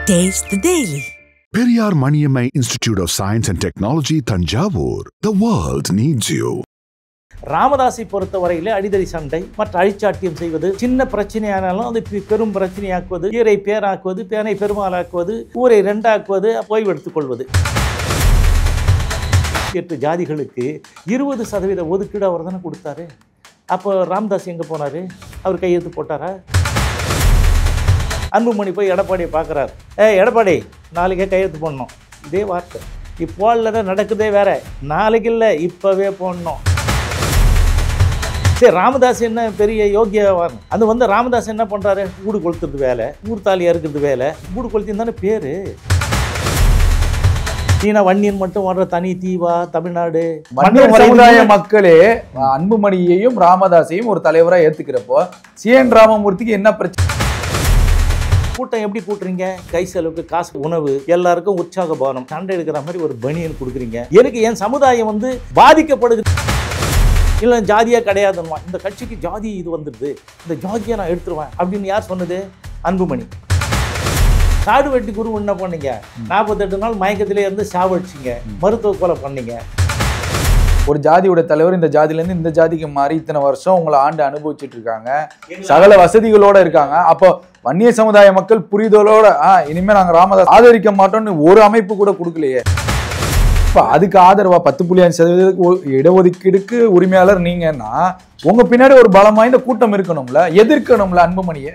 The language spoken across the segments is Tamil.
Taste the Daily. Periyar Maniammai Institute of Science and Technology, Thanjavur. The world needs you. ராமதாஸை பொறுத்தவரையிலே அடிதடி சண்டை மற்ற அழிச்சாட்டியம் செய்வது, சின்ன பிரச்சனையானாலும் அது பெரும் பிரச்சனையாக்குவது, ஈரை பேராக்குவது, பேனை பெருமாளாக்குவது, ஊரை ரெண்டாக்குவது, ஓய்வெடுத்துக் கொள்வது. 8 ஜாதிகளுக்கு 20% ஒதுக்கீடு அவர் தானே கொடுத்தாரு. அப்போ ராமதாஸ் எங்கே போனார்? அவர் கையெழுத்து போட்டாரா? அன்புமணி போய் எடப்பாடியை பார்க்குறாரு. எடப்பாடி நாளைக்கே கையெழுத்து போடணும். இதே வார்த்தை. இப்போ இல்லைன்னா நடக்குதே வேற. நாளைக்கு இல்லை, இப்போவே போடணும். சரி, ராமதாஸ் என்ன பெரிய யோகியவான்? அது ராமதாஸ் என்ன பண்ணுறாரு? வீடு கொளுத்துறது வேலை, ஊர் தாலியாக இருக்கிறது வேலை. வீடு கொளுத்தின்னு தானே பேர். சீனா வன்னியன் மட்டும் வர்ற தனி தீவா தமிழ்நாடு? சமுதாய மக்களே அன்புமணியையும் ராமதாஸையும் ஒரு தலைவரா ஏத்துக்கிறப்போ சிஎன் ராமமூர்த்திக்கு என்ன பிரச்சனை? கூட்டம் எப்படி கூட்டுறீங்க? கை செலவுக்கு காசு, உணவு, எல்லாருக்கும் உற்சாக பானம், சண்டை எடுக்கிற மாதிரி ஒரு பனியன் கொடுக்குறீங்க. எனக்கு என் சமுதாயம் பாதிக்கப்படுது. இல்லை ஜாதியா கிடையாதுமா, இந்த கட்சிக்கு ஜாதி இது வந்துடுது, இந்த ஜாதியை நான் எடுத்துருவேன் அப்படின்னு யார் சொன்னது? அன்புமணி. காடு வெட்டி குரு என்ன பண்ணீங்க? 48 நாள் மயக்கத்திலே இருந்து சாவடிச்சிங்க, மருத்துவ கொலை பண்ணீங்க. ஒரு ஜாதியோட தலைவர் இந்த ஜாதியிலேருந்து இந்த ஜாதிக்கு மாறி இத்தனை வருஷம் உங்களை ஆண்டு அனுபவிச்சுட்டு இருக்காங்க, சகல வசதிகளோட இருக்காங்க. அப்போ வன்னிய சமுதாய மக்கள் புரிதலோட இனிமே நாங்க ராமதாஸ் ஆதரிக்க மாட்டோம்னு ஒரு அமைப்பு கூட கொடுக்கலையே. இப்ப அதுக்கு ஆதரவா 10.5% இடஒதுக்கீடுக்கு உரிமையாளர் நீங்கன்னா உங்க பின்னாடி ஒரு பலம் வாய்ந்த கூட்டம் இருக்கணும்ல, எதிர்க்கணும்ல அன்புமணியை.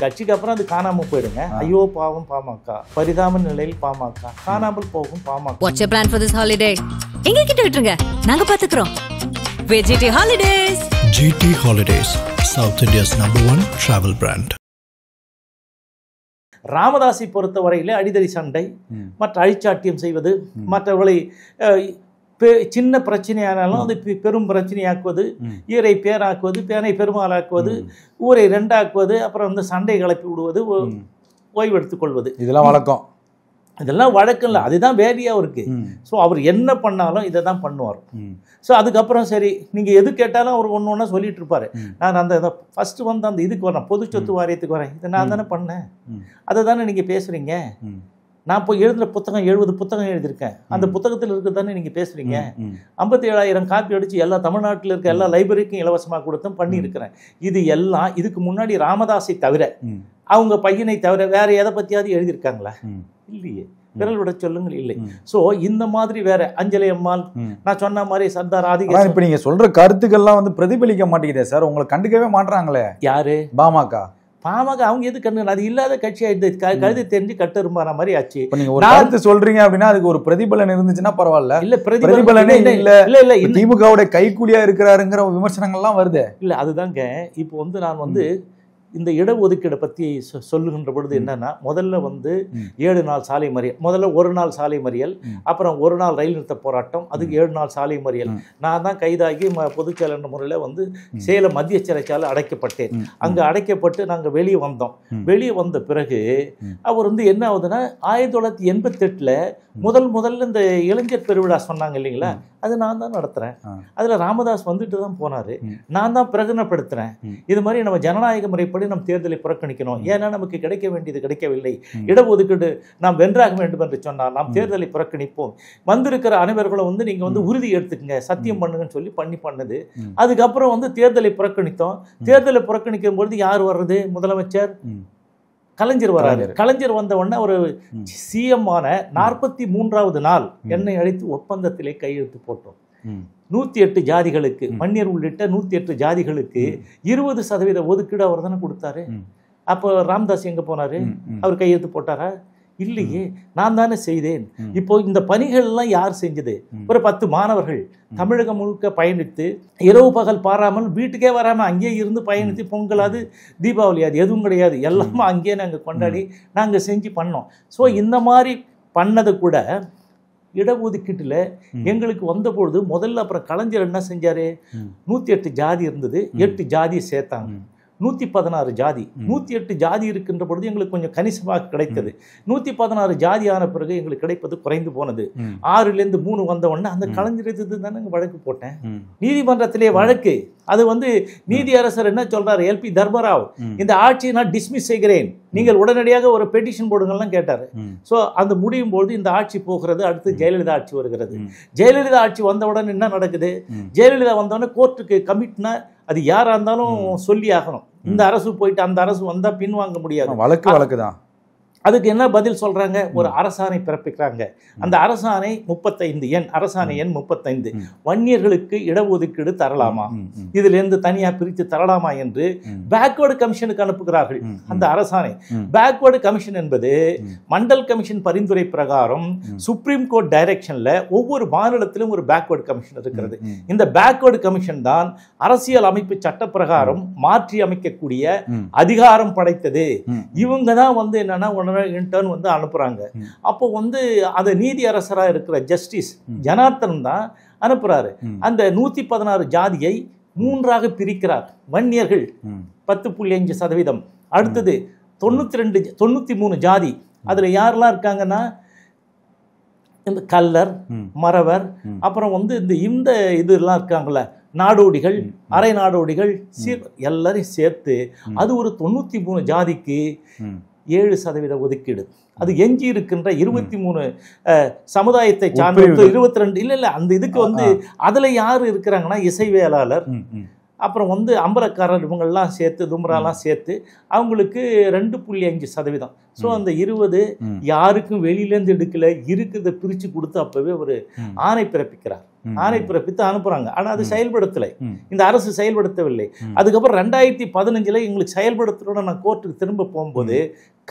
கட்சிக்கு அப்புறம் அது காணாம போயிடுங்க. ஐயோ பாவம் பாமக, பரிதாப நிலையில் பாமக, காணாமல் போகும் PMK. What's your plan for this holiday? எங்க கிட்ட விட்டுருங்க, நாங்க பாத்துக்கிறோம். GT Holidays. GT Holidays, South India's #1 travel brand. ராமதாஸை பொறுத்தவரையிலே அடிதடி சண்டை மற்ற அழிச்சாட்டியம் செய்வது, மற்றவர்களை சின்ன பிரச்சனையானாலும் அது பெரும் பிரச்சனையாக்குவது, ஈரை பேராக்குவது, பேனை பெருமாளாக்குவது, ஊரை ரெண்டாக்குவது, அப்புறம் சண்டை கிளப்பி விடுவது, ஓய்வெடுத்துக் கொள்வது. இதெல்லாம் வழக்கம். இதெல்லாம் வழக்கம் இல்லை, அதுதான் வேலையாக இருக்கு. ஸோ அவர் என்ன பண்ணாலும் இதை தான் பண்ணுவார். ஸோ அதுக்கப்புறம் சரி, நீங்கள் எது கேட்டாலும் அவர் ஒன்று ஒன்றா சொல்லிட்டு இருப்பார். நான் அந்த ஃபஸ்ட்டு அந்த இதுக்கு வரேன், பொது சொத்து வாரியத்துக்கு வரேன், இதை நான் தானே பண்ணேன், அதை தானே நீங்கள் பேசுகிறீங்க. நான் இப்போ எழுதுகிற புத்தகம் 70 புத்தகம் எழுதியிருக்கேன். அந்த புத்தகத்தில் இருக்க தானே நீங்கள் பேசுகிறீங்க. 57,000 காப்பி அடித்து எல்லா தமிழ்நாட்டில் இருக்க எல்லா லைப்ரரிக்கும் இலவசமாக கொடுத்தும் பண்ணியிருக்கிறேன். இது எல்லாம் இதுக்கு முன்னாடி ராமதாஸை தவிர, அவங்க பையனை தவிர வேற எதை பற்றியாவது எழுதியிருக்காங்களா? இல்லையே. விரல் விட சொல்லுங்கள், இல்லை. ஸோ இந்த மாதிரி வேற அஞ்சலி அம்மாள், நான் சொன்ன மாதிரி சர்தார் ஆதிக. இப்போ நீங்கள் சொல்கிற கருத்துக்கள்லாம் பிரதிபலிக்க மாட்டேங்குதே சார், உங்களை கண்டுக்கவே மாட்டுறாங்களே. யாரு? பாமக. அவங்க எது கண்டு? அது இல்லாத கட்சி கருதி தெரிஞ்சு கட்டுருமாற மாதிரி ஆச்சு. நீங்க ஒரு கருத்து சொல்றீங்க அப்படின்னா அதுக்கு ஒரு பிரதிபலன் இருந்துச்சுன்னா பரவாயில்ல. இல்ல பிரதிபலனே இல்ல திமுகவோட கைக்கூலியா இருக்கிறாருங்கிற விமர்சனங்கள்லாம் வருது. இல்ல அதுதாங்க. இப்போ நான் இந்த இடஒதுக்கீடை பற்றி சொல்லுகின்ற பொழுது என்னன்னா, முதல்ல 7 நாள் சாலை மறியல், முதல்ல 1 நாள் சாலை மறியல், அப்புறம் 1 நாள் ரயில் நிறுத்த போராட்டம், அதுக்கு 7 நாள் சாலை மறியல். நான் தான் கைதாகி பொதுச் செயலர் முறையில் சேலம் மத்திய சிறைச்சாலை அடைக்கப்பட்டேன். அங்கே அடைக்கப்பட்டு நாங்கள் வெளியே வந்தோம். வெளியே வந்த பிறகு அவர் என்ன ஆகுதுன்னா, 1988 முதல்ல இந்த இளைஞர் பெருவிழா சொன்னாங்க இல்லைங்களா, அது நான் தான் நடத்துகிறேன். அதில் ராமதாஸ் வந்துட்டு தான் போனார், நான் தான் பிரகடனப்படுத்துகிறேன். இது மாதிரி நம்ம ஜனநாயக முறைப்படி நம்ம தேர்தலை புறக்கணிக்கணும், ஏன்னா நமக்கு கிடைக்க வேண்டியது கிடைக்கவில்லை, இடஒதுக்கீடு நாம் வென்றாக வேண்டும் என்று சொன்னால் நாம் தேர்தலை புறக்கணிப்போம், வந்திருக்கிற அனைவர்களும் நீங்கள் உறுதி எடுத்துக்கங்க, சத்தியம் பண்ணுங்கன்னு சொல்லி பண்ணது. அதுக்கப்புறம் தேர்தலை புறக்கணித்தோம். தேர்தலை புறக்கணிக்கும் பொழுது யார் வர்றது? முதலமைச்சர் கலைஞர் வராரு. கலைஞர் வந்த உடனே ஒரு சிஎம் ஆன 43வது நாள் என்னை அழைத்து ஒப்பந்தத்திலே கையெழுத்து போட்டோம். 108 ஜாதிகளுக்கு, மன்னியர் உள்ளிட்ட 108 ஜாதிகளுக்கு 20% ஒதுக்கீடு அவர் தானே கொடுத்தாரு. அப்போ ராமதாஸ் எங்க போனாரு? அவர் கையெழுத்து போட்டாரா? இல்லையே, நான் தானே செய்தேன். இப்போ இந்த பணிகள் எல்லாம் யார் செஞ்சது? ஒரு 10 மாணவர்கள் தமிழகம் முழுக்க பயணித்து இரவு பகல் பாராமல் வீட்டுக்கே வராமல் அங்கேயே இருந்து பயணித்து, பொங்கலாது தீபாவளி அது எதுவும் கிடையாது, எல்லாமே அங்கேயே நாங்கள் கொண்டாடி நாங்கள் செஞ்சு பண்ணோம். ஸோ இந்த மாதிரி பண்ணதை கூட இடஒதுக்கீட்டில் எங்களுக்கு வந்தபொழுது முதல்ல அப்புறம் கலைஞர் என்ன செஞ்சாரு? 108 ஜாதி இருந்தது, 8 ஜாதியை சேர்த்தாங்க. 116 ஜாதி 108 ஜாதி இருக்கின்ற பொழுது எங்களுக்கு கொஞ்சம் கணிசமாக கிடைத்தது. 116 ஜாதி ஆன பிறகு எங்களுக்கு கிடைப்பது குறைந்து போனது. 6லேருந்து 3 வந்த உடனே அந்த கலைஞர் இது தானே வழக்கு போட்டேன் நீதிமன்றத்திலே வழக்கு. அது நீதியரசர் என்ன சொல்றாரு, LP தர்மராவ், இந்த ஆட்சியை நான் டிஸ்மிஸ் செய்கிறேன், நீங்கள் உடனடியாக ஒரு பெட்டிஷன் போடுங்கள்லாம் கேட்டாரு. ஸோ அந்த முடியும் போது இந்த ஆட்சி போகிறது, அடுத்து ஜெயலலிதா ஆட்சி வருகிறது. ஜெயலலிதா ஆட்சி வந்தவுடன் என்ன நடக்குது, ஜெயலலிதா வந்தவுடனே கோர்ட்டுக்கு கமிட்னா அது யாரா இருந்தாலும் சொல்லி ஆகணும். இந்த அரசு போயிட்டு அந்த அரசு வந்தா பின்வாங்க முடியாது, வழக்கு தான். அதுக்கு என்ன பதில் சொல்றாங்க, ஒரு அரசாணை பிறப்பிக்கிறாங்க. அந்த அரசாணை 35 எண், அரசாணை எண் 35, வன்னியர்களுக்கு இடஒதுக்கீடு தரலாமா, இதுல இருந்து தனியா பிரித்து தரலாமா என்று பேக்வர்டு கமிஷனுக்கு அனுப்புகிறார்கள் அந்த அரசாணை. பேக்வர்டு கமிஷன் என்பது மண்டல் கமிஷன் பரிந்துரை பிரகாரம் சுப்ரீம் கோர்ட் டைரக்ஷன்ல ஒவ்வொரு மாநிலத்திலும் ஒரு பேக்வர்டு கமிஷன் இருக்கிறது. இந்த பேக்வர்டு கமிஷன் தான் அரசியல் அமைப்பு சட்ட பிரகாரம் மாற்றி அமைக்கக்கூடிய அதிகாரம் படைத்தது. இவங்க தான் என்னன்னா இன்டர்ன் அனுப்புறாங்க. அப்போ அந்த நீதி அரசரா இருக்கிற ஜஸ்டிஸ் ஜனார்த்தன் தான் அனுப்புறாரு. அந்த 116 ஜாதியை 3ஆக பிரிக்கிறார். வன்னியர்கள் 10.5%, அடுத்தது 93 ஜாதி. அதுல யாரெல்லாம் இருக்காங்கன்னா இந்த கல்லர், மறவர், அப்புறம் இந்த இதெல்லாம் இருக்காங்கல்ல, நாடோடிகள், அரை நாடோடிகள், எல்லாரையும் சேர்த்து அது ஒரு 93 ஜாதிக்கு 7% ஒதுக்கீடு. அது எஞ்சி இருக்கின்ற 23 சமுதாயத்தை சார்ந்த 22 இல்ல அந்த இதுக்கு அதுல யாரு இருக்கிறாங்கன்னா இசைவேளாளர், அப்புறம் அம்பலக்காரர், இவங்கெல்லாம் சேர்த்து தும்ராலாம் சேர்த்து அவங்களுக்கு 2.5%. ஸோ அந்த 20 யாருக்கும் வெளியிலேருந்து எடுக்கல, இருக்கிறத பிரித்து கொடுத்து அப்பவே ஒரு ஆணை பிறப்பிக்கிறார். ஆணை பிறப்பித்து அனுப்புறாங்க. ஆனால் அது செயல்படுத்தலை, இந்த அரசு செயல்படுத்தவில்லை. அதுக்கப்புறம் 2015 எங்களுக்கு செயல்படுத்தணும்னு நான் கோர்ட்டுக்கு திரும்ப போகும்போது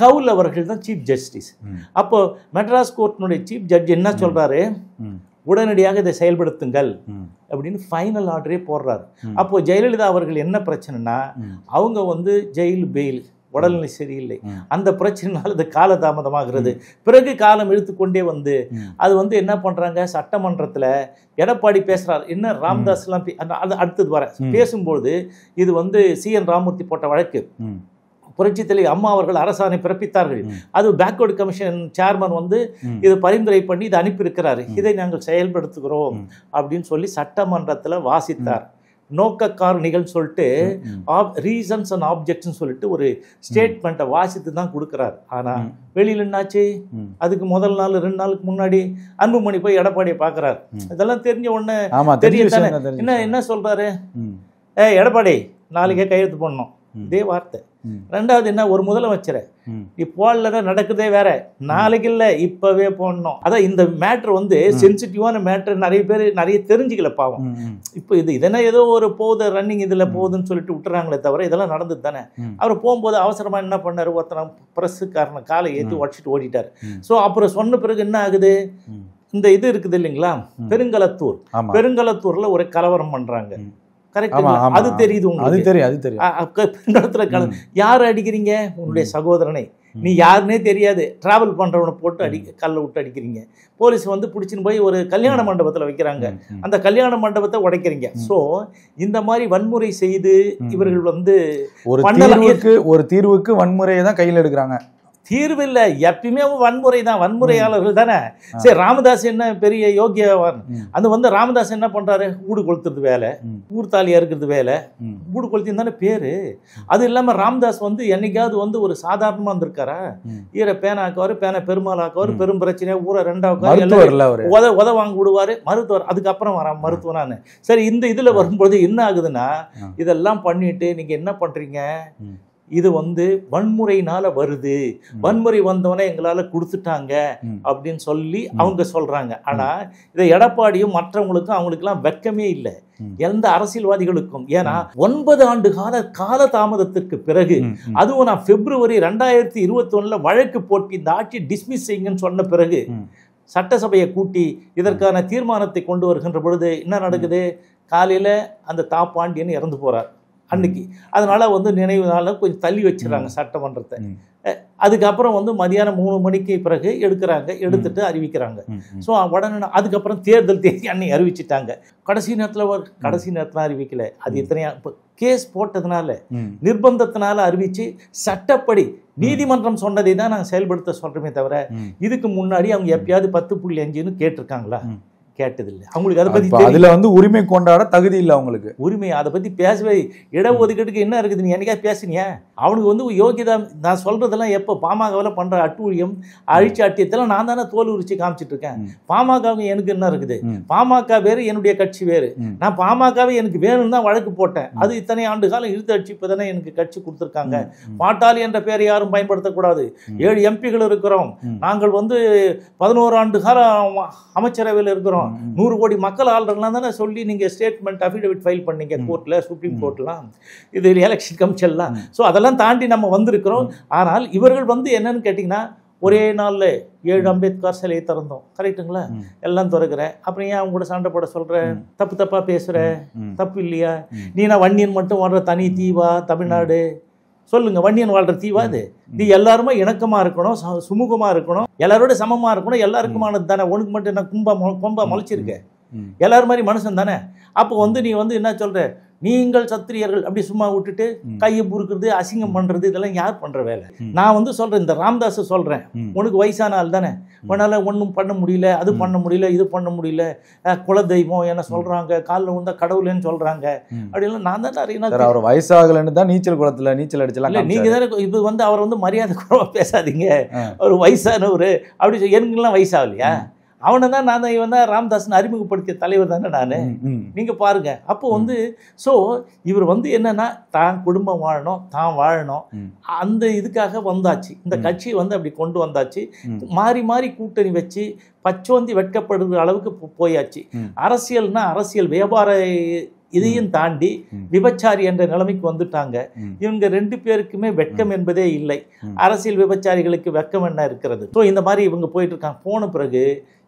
கவுல் அவர்கள் தான் சீஃப் ஜஸ்டிஸ். அப்போ மெட்ராஸ் கோர்ட்டினுடைய சீஃப் ஜட்ஜ் என்ன சொல்றாரு, உடனடியாக இதை செயல்படுத்துங்கள் அப்படின்னு ஃபைனல் ஆர்டரே போடுறாரு. அப்போ ஜெயலலிதா அவர்கள் என்ன பிரச்சனைனா, அவங்க ஜெயில் பெயில், உடல்நிலை சரியில்லை, அந்த பிரச்சனைனால இது காலதாமதமாகிறது. பிறகு காலம் இழுத்துக்கொண்டே அது என்ன பண்றாங்க, சட்டமன்றத்துல எடப்பாடி பேசுறாரு, என்ன ராமதாஸ் எல்லாம் அது அடுத்தது வர பேசும்போது இது CN ராமூர்த்தி போட்ட வழக்கு. புரட்சி தலைவி அம்மா அவர்கள் அரசாணை பிறப்பித்தார்கள். அது பேக்வர்டு கமிஷன் சேர்மன் இது பரிந்துரை பண்ணி இதை அனுப்பியிருக்கிறாரு, இதை நாங்கள் செயல்படுத்துகிறோம் அப்படின்னு சொல்லி சட்டமன்றத்தில் வாசித்தார். நோக்க காரணிகள் சொல்லிட்டு ரீசன்ஸ் அண்ட் ஆப்ஜெக்ட்ஸ் சொல்லிட்டு ஒரு ஸ்டேட்மெண்ட்டை வாசித்து தான் கொடுக்குறாரு. ஆனால் வெளியில் என்னாச்சு, அதுக்கு முதல் நாள் 2 நாளுக்கு முன்னாடி அன்புமணி போய் எடப்பாடியை பார்க்குறாரு. இதெல்லாம் தெரிஞ்ச உடனே தெரியும் என்ன சொல்றாரு, எடப்பாடி நாளைக்கே கையெழுத்து போடணும், இதே வார்த்தை. ரெண்டாவது என்ன, ஒரு முதலமைச்சரை இப்போ நடக்குதே வேற, நாளைக்கு இல்லை இப்பவே போடணும். அதான் இந்த மேட்ரு சென்சிட்டிவான மேட்ரு, நிறைய பேர் நிறைய தெரிஞ்சுக்கல பாவம். இப்போ இதெல்லாம் ஏதோ ஒரு போகுது ரன்னிங் இதுல போகுதுன்னு சொல்லிட்டு விட்டுறாங்களே தவிர இதெல்லாம் நடந்தது தானே. அவர் போகும்போது அவசரமா என்ன பண்ணாரு, ஒருத்தனை பிரஸ்ஸுக்காரனை காலை ஏற்றி உடச்சிட்டு ஓடிட்டாரு. ஸோ அப்புறம் சொன்ன பிறகு என்ன ஆகுது, இந்த இது இருக்குது இல்லைங்களா, பெருங்கலத்தூர்ல ஒரு கலவரம் பண்றாங்க. அது தெரியுது உங்களுக்கு, யார் அடிக்கிறீங்க, உன்னுடைய சகோதரனை, நீ யாருன்னே தெரியாது, டிராவல் பண்றவனை போட்டு கல்லை விட்டு அடிக்கிறீங்க. போலீஸ் பிடிச்சின்னு போய் ஒரு கல்யாண மண்டபத்தில் வைக்கிறாங்க, அந்த கல்யாண மண்டபத்தை உடைக்கிறீங்க. ஸோ இந்த மாதிரி வன்முறை செய்து இவர்கள் ஒரு தீர்வுக்கு வன்முறையை தான் கையில் எடுக்கிறாங்க. தீர்வு இல்லை, எப்பயுமே வன்முறை தான், வன்முறையாளர்கள் தானே. சரி, ராமதாஸ் என்ன பெரிய யோகியவான், அது ராமதாஸ் என்ன பண்றாரு, ஊடு கொளுத்துறது வேலை, ஊர்த்தாலியா இருக்கிறது வேலை, ஊடு கொளுத்தின்னு தானே பேரு. அது இல்லாம ராமதாஸ் என்னைக்காவது ஒரு சாதாரணமா இருந்திருக்காரா, ஈர பேனாக்குவாரு, பேனை பெருமாள் ஆக்குவாரு, பெரும் பிரச்சனையா ஊரை 2ஆவது உத வாங்க விடுவாரு, மருத்துவர். அதுக்கப்புறம் வர மருத்துவனான்னு. சரி, இந்த இதுல வரும்போது என்ன ஆகுதுன்னா, இதெல்லாம் பண்ணிட்டு நீங்க என்ன பண்றீங்க, இது வன்முறையினால வருது, வன்முறை வந்தவனே எங்களால கொடுத்துட்டாங்க அப்படின்னு சொல்லி அவங்க சொல்றாங்க. ஆனா இதை எடப்பாடியும் மற்றவங்களுக்கும் அவங்களுக்கெல்லாம் வெட்கமே இல்லை, எந்த அரசியல்வாதிகளுக்கும். ஏன்னா 9 ஆண்டு கால தாமதத்திற்கு பிறகு, அதுவும் நான் பிப்ரவரி 2021 வழக்கு போட்டு இந்த ஆட்சி டிஸ்மிஸ் செய்யுங்கன்னு சொன்ன பிறகு சட்டசபையை கூட்டி இதற்கான தீர்மானத்தை கொண்டு வருகின்ற பொழுது என்ன நடக்குது, காலையில அந்த தாப்பாண்டியன் இறந்து போறார். அன்னைக்கு. அதனால வந்து நினைவு நாள கொஞ்சம் தள்ளி வச்சிடறாங்க சட்டமன்றத்தை. அதுக்கப்புறம் வந்து மதியானம் 3 மணிக்கு பிறகு எடுக்கிறாங்க, எடுத்துட்டு அறிவிக்கிறாங்க. ஸோ உடனே அதுக்கப்புறம் தேர்தல் தேதி அன்னைக்கு அறிவிச்சிட்டாங்க. கடைசி நேரத்தில் அறிவிக்கல. அது இத்தனையா இப்போ கேஸ் போட்டதுனால நிர்பந்தத்தினால அறிவிச்சு சட்டப்படி நீதிமன்றம் சொன்னதை தான் நாங்கள் செயல்படுத்த சொல்றோமே தவிர இதுக்கு முன்னாடி அவங்க எப்பயாவது 10.5ன்னு கேட்டிருக்காங்களா? கேட்டதில்லை. அவங்களுக்கு அதை பத்தி அதுல வந்து உரிமை கொண்டாட தகுதி இல்லை அவங்களுக்கு. உரிமை அதை பத்தி பேசவே இடஒதுக்கீட்டுக்கு என்ன இருக்குது? நீ என்னைக்கா பேசுனியா? அவனுக்கு வந்து யோகிதா நான் சொல்றதெல்லாம் எப்போ பாமகவில் பண்ற அட்டூழியம் அழிச்சாட்டியத்தெல்லாம் நான் தானே தோல் உரிச்சு காமிச்சிட்டு இருக்கேன். பாமகவுக்கு எனக்கு என்ன இருக்குது? பாமக வேறு, என்னுடைய கட்சி வேறு. நான் பாமகவை எனக்கு வேணும்னு தான் வழக்கு போட்டேன். அது இத்தனை ஆண்டு காலம் இழுத்து அடிச்சு இப்பதானே எனக்கு கட்சி கொடுத்துருக்காங்க. பாட்டாளி என்ற பெயரை யாரும் பயன்படுத்தக்கூடாது. 7 எம்பிகள் இருக்கிறோம். நாங்கள் வந்து 11 ஆண்டு காலம் அமைச்சரவையில் இருக்கிறோம். 100 கோடி மக்கள் ஆள்றதுலாம் தானே சொல்லி நீங்க ஸ்டேட்மெண்ட் அஃபிடவிட் ஃபைல் பண்ணீங்க கோர்ட்ல, சுப்ரீம் கோர்ட்லாம், இது எலெக்ஷன் கமிஷன்லாம். ஸோ அதெல்லாம் தாண்டி நம்ம வந்திருக்கிறோம். ஆனால் இவர்கள் வந்து என்னன்னு கேட்டிங்கன்னா, ஒரே நாளில் 7 அம்பேத்கர் சிலையை திறந்தோம். கரெக்டுங்களா? எல்லாம் திறக்கிற. அப்புறம் ஏன் அவங்க கூட சண்டை போட சொல்ற? தப்பா பேசுற? தப்பு இல்லையா? நீ நான் வன்னியன் மட்டும் வாழ்ற தனி தீவா தமிழ்நாடு? சொல்லுங்க, வன்னியன் வாழ்ற தீவா அது? நீ எல்லாருமே இணக்கமா இருக்கணும், சுமூகமா இருக்கணும், எல்லாரோட சமமா இருக்கணும், எல்லாருக்குமானது தானே. உனக்கு மட்டும் என்ன கொம்பா முளைச்சிருக்க? எல்லாரும் மாதிரி மனுஷன் தானே. அப்போ வந்து நீ வந்து என்ன சொல்ற? நீங்கள் சத்திரியர்கள் அப்படி சும்மா விட்டுட்டு கையை புறுக்கிறது, அசிங்கம் பண்றது, இதெல்லாம் யார் பண்ற வேலை? நான் வந்து சொல்றேன், இந்த ராமதாஸ் சொல்றேன், உனக்கு வயசான ஆள் தானே, உன்னால ஒன்றும் பண்ண முடியல, அது பண்ண முடியல, இது பண்ண முடியல, குல தெய்வம் என்ன சொல்றாங்க, காலில் வந்தா கடவுள்னு சொல்றாங்க அப்படிலாம். நான் தான் நிறைய அவர் வயசாகலன்னு தான் நீச்சல் குளத்துல நீச்சல் அடிச்சலாம். நீங்க தானே இது வந்து அவர் வந்து மரியாதை குறைவா பேசாதீங்க, ஒரு வயசானவர் அப்படி. எனக்குலாம் வயசாகலையா? அவனை தான் நான் தான் இவன் தான் ராமதாஸ்னு அறிமுகப்படுத்திய தலைவர் தானே நான். நீங்க பாருங்க. அப்போ வந்து ஸோ இவர் வந்து என்னன்னா தான் குடும்பம் வாழணும், தான் வாழணும், அந்த இதுக்காக வந்தாச்சு. இந்த கட்சியை வந்து அப்படி கொண்டு வந்தாச்சு. மாறி மாறி கூட்டணி வச்சு பச்சோந்தி வெட்கப்படுற அளவுக்கு போயாச்சு. அரசியல்னா அரசியல் வியாபார இதையும் தாண்டி விபச்சாரி என்ற நிலைமைக்கு வந்துட்டாங்க. இவங்க 2 பேருக்குமே வெட்கம் என்பதே இல்லை. அரசியல் விபச்சாரிகளுக்கு வெட்கம் என்ன இருக்கிறது? ஸோ இந்த மாதிரி இவங்க போயிட்டு இருக்காங்க. போன பிறகு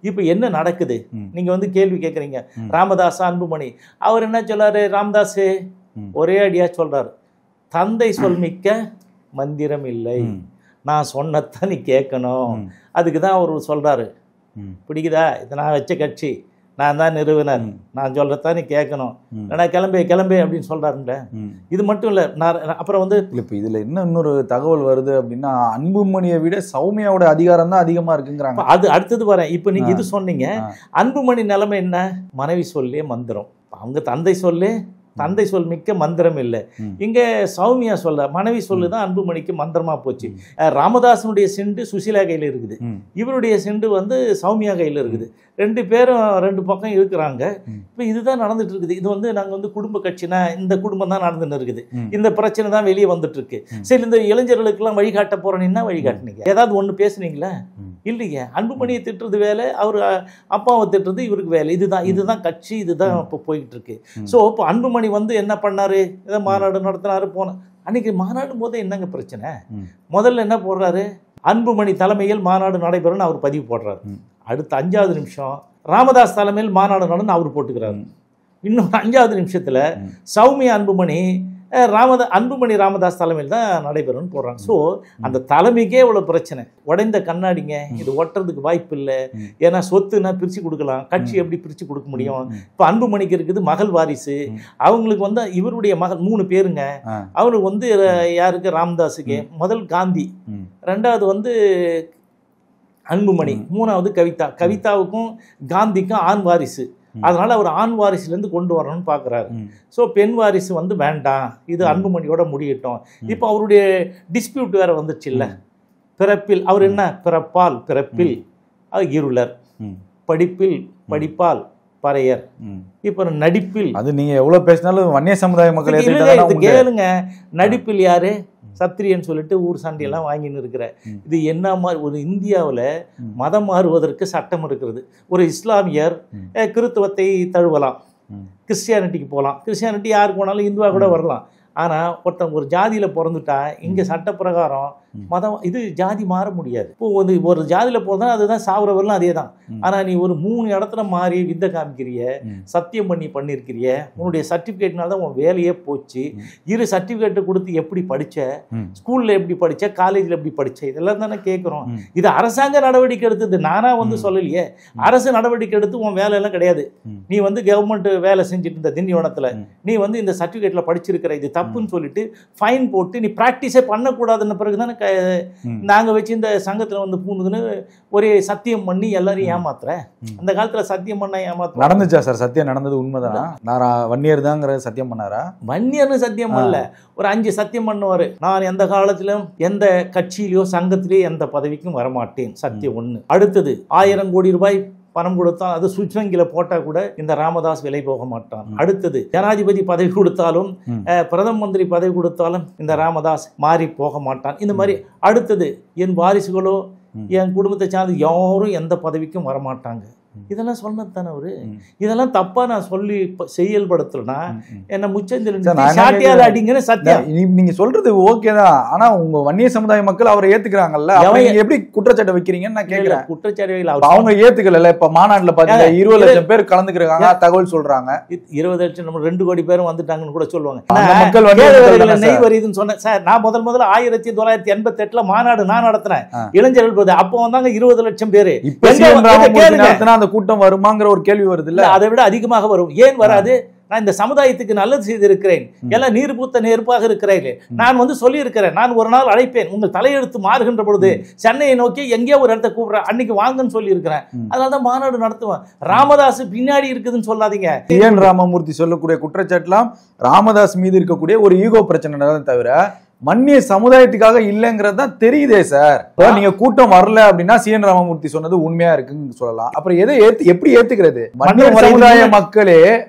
இப்போ என்ன நடக்குது? நீங்க வந்து கேள்வி கேட்குறீங்க. ராமதாஸ், அன்புமணி, அவர் என்ன சொல்றாரு? ராமதாஸ் ஒரே அடியா சொல்றாரு, தந்தை சொல்மிக்க மந்திரம் இல்லை, நான் சொன்னதான் நீ கேட்கணும். அதுக்கு தான் அவர் சொல்றாரு. பிடிக்குதா? இது நான் வச்ச கட்சி, நான் தான் நிறுவனர், நான் சொல்றதான் நீ கேட்கணும், ஏன்னா கிளம்பே அப்படின்னு சொல்றாருங்க. இது மட்டும் இல்ல, நான் அப்புறம் வந்து இப்ப இதுல இன்னொரு தகவல் வருது அப்படின்னா, அன்புமணியை விட சௌமியாவோட அதிகாரம் தான் அதிகமா இருக்குங்கிறாங்க. அது அடுத்தது வரேன். இப்ப நீங்க இது சொன்னீங்க, அன்புமணி நிலைமை என்ன? மனைவி சொல்லே மந்திரம். அவங்க தந்தை சொல் மிக்க மந்திரம் இல்லை. இங்க சௌமியா சொல்ல மனைவி சொல்லுதான் அன்புமணிக்கு மந்திரமா போச்சு. ராமதாசனுடைய செண்டு சுசீலா கையில இருக்குது, இவருடைய செண்டு வந்து சௌமியா கையில இருக்குது. 2 பேரும் 2 பக்கம் இருக்கிறாங்க. இப்போ இதுதான் நடந்துட்டு இருக்குது. இது வந்து நாங்கள் வந்து குடும்ப கட்சினா இந்த குடும்பம் தான் நடந்துன்னு இருக்குது. இந்த பிரச்சனை தான் வெளியே வந்துட்டு இருக்கு. சரி, இந்த இளைஞர்களுக்கெல்லாம் வழிகாட்ட போறேன்னா வழிகாட்டினீங்க, ஏதாவது ஒன்று பேசுனீங்களா? இல்லைங்க. அன்புமணியை திட்டுறது வேலை, அவர் அப்பாவை திட்டுறது இவருக்கு வேலை. இதுதான் கட்சி, இதுதான் இப்போ போயிட்டு இருக்கு. ஸோ இப்போ அன்புமணி வந்து என்ன பண்ணாரு? ஏதோ மாநாடு நடத்தினாரு. போன அன்னைக்கு மாநாடு போது என்னங்க பிரச்சனை? முதல்ல என்ன போடுறாரு? அன்புமணி தலைமையில் மாநாடு நடைபெறும்னு அவர் பதிவு போடுறாரு. அடுத்த 5வது நிமிஷம் ராமதாஸ் தலைமையில் மாநாடு நடந்து அவர் போட்டுக்கிறாரு. இன்னும் 5வது நிமிஷத்துல சௌமியா அன்புமணி அன்புமணி ராமதாஸ் தலைமையில் தான் நடைபெறும்னு போடுறாங்க. ஸோ அந்த தலைமைக்கே இவ்வளோ பிரச்சனை. உடைந்த கண்ணாடிங்க, இது ஒட்டுறதுக்கு வாய்ப்பு இல்லை. ஏன்னா சொத்துனா பிரித்து கொடுக்கலாம், கட்சி எப்படி பிரித்து கொடுக்க முடியும்? இப்போ அன்புமணிக்கு இருக்குது மகள் வாரிசு, அவங்களுக்கு வந்து இவருடைய மகள் 3 பேருங்க. அவருக்கு வந்து யாருக்கு? ராமதாஸுக்கு. முதல் காந்தி, 2வது வந்து அன்புமணி, 3வது கவிதாவுக்கும் காந்திக்கும் ஆண் வாரிசு. அதனால அவர் ஆண் வாரிசுலேருந்து கொண்டு வரணும்னு பார்க்குறாரு. ஸோ பெண் வாரிசு வந்து வேண்டாம், இது அன்புமணியோட முடியட்டும். இப்போ அவருடைய டிஸ்பியூட் வேற வந்துச்சு இல்லை? பிறப்பில் அவர் என்ன? பிறப்பில் இருளர், படிப்பால் பறையர், இப்போ நடிப்பில். அது நீங்க எவ்வளவு பேசினாலும் வன்னிய சமுதாய மக்கள் கேளுங்க. நடிப்பில் யாரு? சத்திரியன் சொல்லிட்டு ஊர் சண்டையெல்லாம் வாங்கின்னு இருக்கிற. இது என்ன மாதிரி ஒரு இந்தியாவில் மதம் மாறுவதற்கு சட்டம் இருக்கிறது. ஒரு இஸ்லாமியர் கிறித்துவத்தை தழுவலாம், கிறிஸ்டியானிட்டிக்கு போகலாம். கிறிஸ்டியானிட்டி யாருக்கு போனாலும் இந்துவா கூட வரலாம். ஆனால் ஒருத்தவங்க ஒரு ஜாதியில் பிறந்துட்டா இங்கே சட்ட பிரகாரம் மதம் இது ஜாதி மாற முடியாது. இப்போ வந்து ஒரு ஜாதியில போனா அதுதான் சாவுறவரெல்லாம் அதே தான். ஆனா நீ ஒரு 3 இடத்துல மாறி வித்தை காமிக்கிறிய, சத்தியம் பண்ணிருக்கிறிய, உன்னுடைய சர்டிபிகேட்னால தான் உன் வேலையே போச்சு. இரு சர்டிபிகேட் கொடுத்து எப்படி படிச்ச, ஸ்கூல்ல எப்படி படிச்ச, காலேஜ்ல எப்படி படிச்ச, இதெல்லாம் தானே கேட்கிறோம். இது அரசாங்க நடவடிக்கை எடுத்தது, நானா வந்து சொல்லலையே. அரசு நடவடிக்கை எடுத்து உன் வேலை எல்லாம் கிடையாது. நீ வந்து கவர்மெண்ட் வேலை செஞ்சுட்டு இருந்த திண்டிவனத்துல நீ வந்து இந்த சர்டிபிகேட்ல படிச்சிருக்கிற, இது தப்புன்னு சொல்லிட்டு ஃபைன் போட்டு நீ பிராக்டிஸே பண்ணக்கூடாதுன்னு பிறகுதானே நாங்க வச்சு இந்த சங்கத்துல வந்து பூந்துன்னு ஒரே சத்தியம் பண்ணி எல்லாரையும் ஏமாத்துற. அந்த காலத்துல சத்தியம் பண்ண ஏமாத்த நடந்துச்சா சார்? சத்தியம் நடந்தது உண்மைதான். நான் வன்னியர் தாங்கிற சத்தியம் பண்ணாரா? வன்னியர்னு சத்தியம் பண்ணல, ஒரு 5 சத்தியம் பண்ணுவாரு. நான் எந்த காலத்திலும் எந்த கட்சியிலயோ சங்கத்திலேயோ எந்த பதவிக்கும் வரமாட்டேன், சத்தியம் 1. அடுத்தது 1000 கோடி ரூபாய் பணம் கொடுத்தா அது சுவிட்ச் வங்கியில போட்டா கூட இந்த ராமதாஸ் விலை போக மாட்டான். அடுத்தது ஜனாதிபதி பதவி கொடுத்தாலும் பிரதம மந்திரி பதவி கொடுத்தாலும் இந்த ராமதாஸ் மாறி போக மாட்டான். இந்த மாதிரி அடுத்தது என் வாரிசுகளோ என் குடும்பத்தை சார்ந்து யாரும் எந்த பதவிக்கும் வரமாட்டாங்க. இதெல்லாம் சொன்னது தானே அவரு. இதெல்லாம் தப்பா நான் சொல்லி செயல்படுத்தலனா என்ன முச்சந்திரன் அடிங்கன்னு சத்தியம். நீங்க சொல்றது ஓகேதான், ஆனா உங்க வன்னிய சமுதாய மக்கள் அவரை ஏத்துக்கிறாங்கல்ல, எப்படி குற்றச்சாட்டை வைக்கிறீங்கன்னு நான் கேட்கிறேன். குற்றச்சாட்டு அவங்க ஏத்துக்கல. இப்ப மாநாட்டுல பாத்தீங்கன்னா 20 லட்சம் பேர் கலந்துக்கிறாங்க தகவல் சொல்றாங்க. 20 லட்சம் நம்ம 2 கோடி பேரும் வந்துட்டாங்கன்னு கூட சொல்லுவாங்க. மக்கள் நெய் வருதுன்னு சொன்னேன் சார். நான் முதல்ல 1988 மாநாடு நான் நடத்தினேன், இளைஞர்கள் போது. அப்போ வந்தாங்க 20 லட்சம் பேரு. அந்த கூட்டம் வருமாங்கிற ஒரு கேள்வி வருது இல்ல? அதை விட அதிகமாக வரும். ஏன் வராது? நான் இந்த சமுதாயத்துக்கு நல்லது செய்திருக்கிறேன், எல்லாம் நீர் பூத்த நெருப்பாக இருக்கிறேன். நான் வந்து சொல்லி இருக்கிறேன், நான் ஒரு நாள் அழைப்பேன், உங்கள் தலையெழுத்து மாறுகின்ற பொழுது சென்னையை நோக்கி எங்கேயோ ஒரு இடத்த கூப்பிடுறேன், அன்னைக்கு வாங்கன்னு சொல்லி இருக்கிறேன். அதனாலதான் மாநாடு நடத்துவேன். ராமதாஸ் பின்னாடி இருக்குதுன்னு சொல்லாதீங்க. என் ராமமூர்த்தி சொல்லக்கூடிய குற்றச்சாட்டுலாம் ராமதாஸ் மீது இருக்கக்கூடிய ஒரு ஈகோ பிரச்சனை தவிர வன்னிய சமுதாயத்துக்காக இல்லைங்கிறது தான் தெரியுதே சார். நீங்க கூட்டம் வரல அப்படின்னா CN ராமமூர்த்தி சொன்னது உண்மையா இருக்குன்னு சொல்லலாம். அப்புறம் எதை எப்படி ஏத்துக்கிறது? வன்னிய சமுதாய மக்களே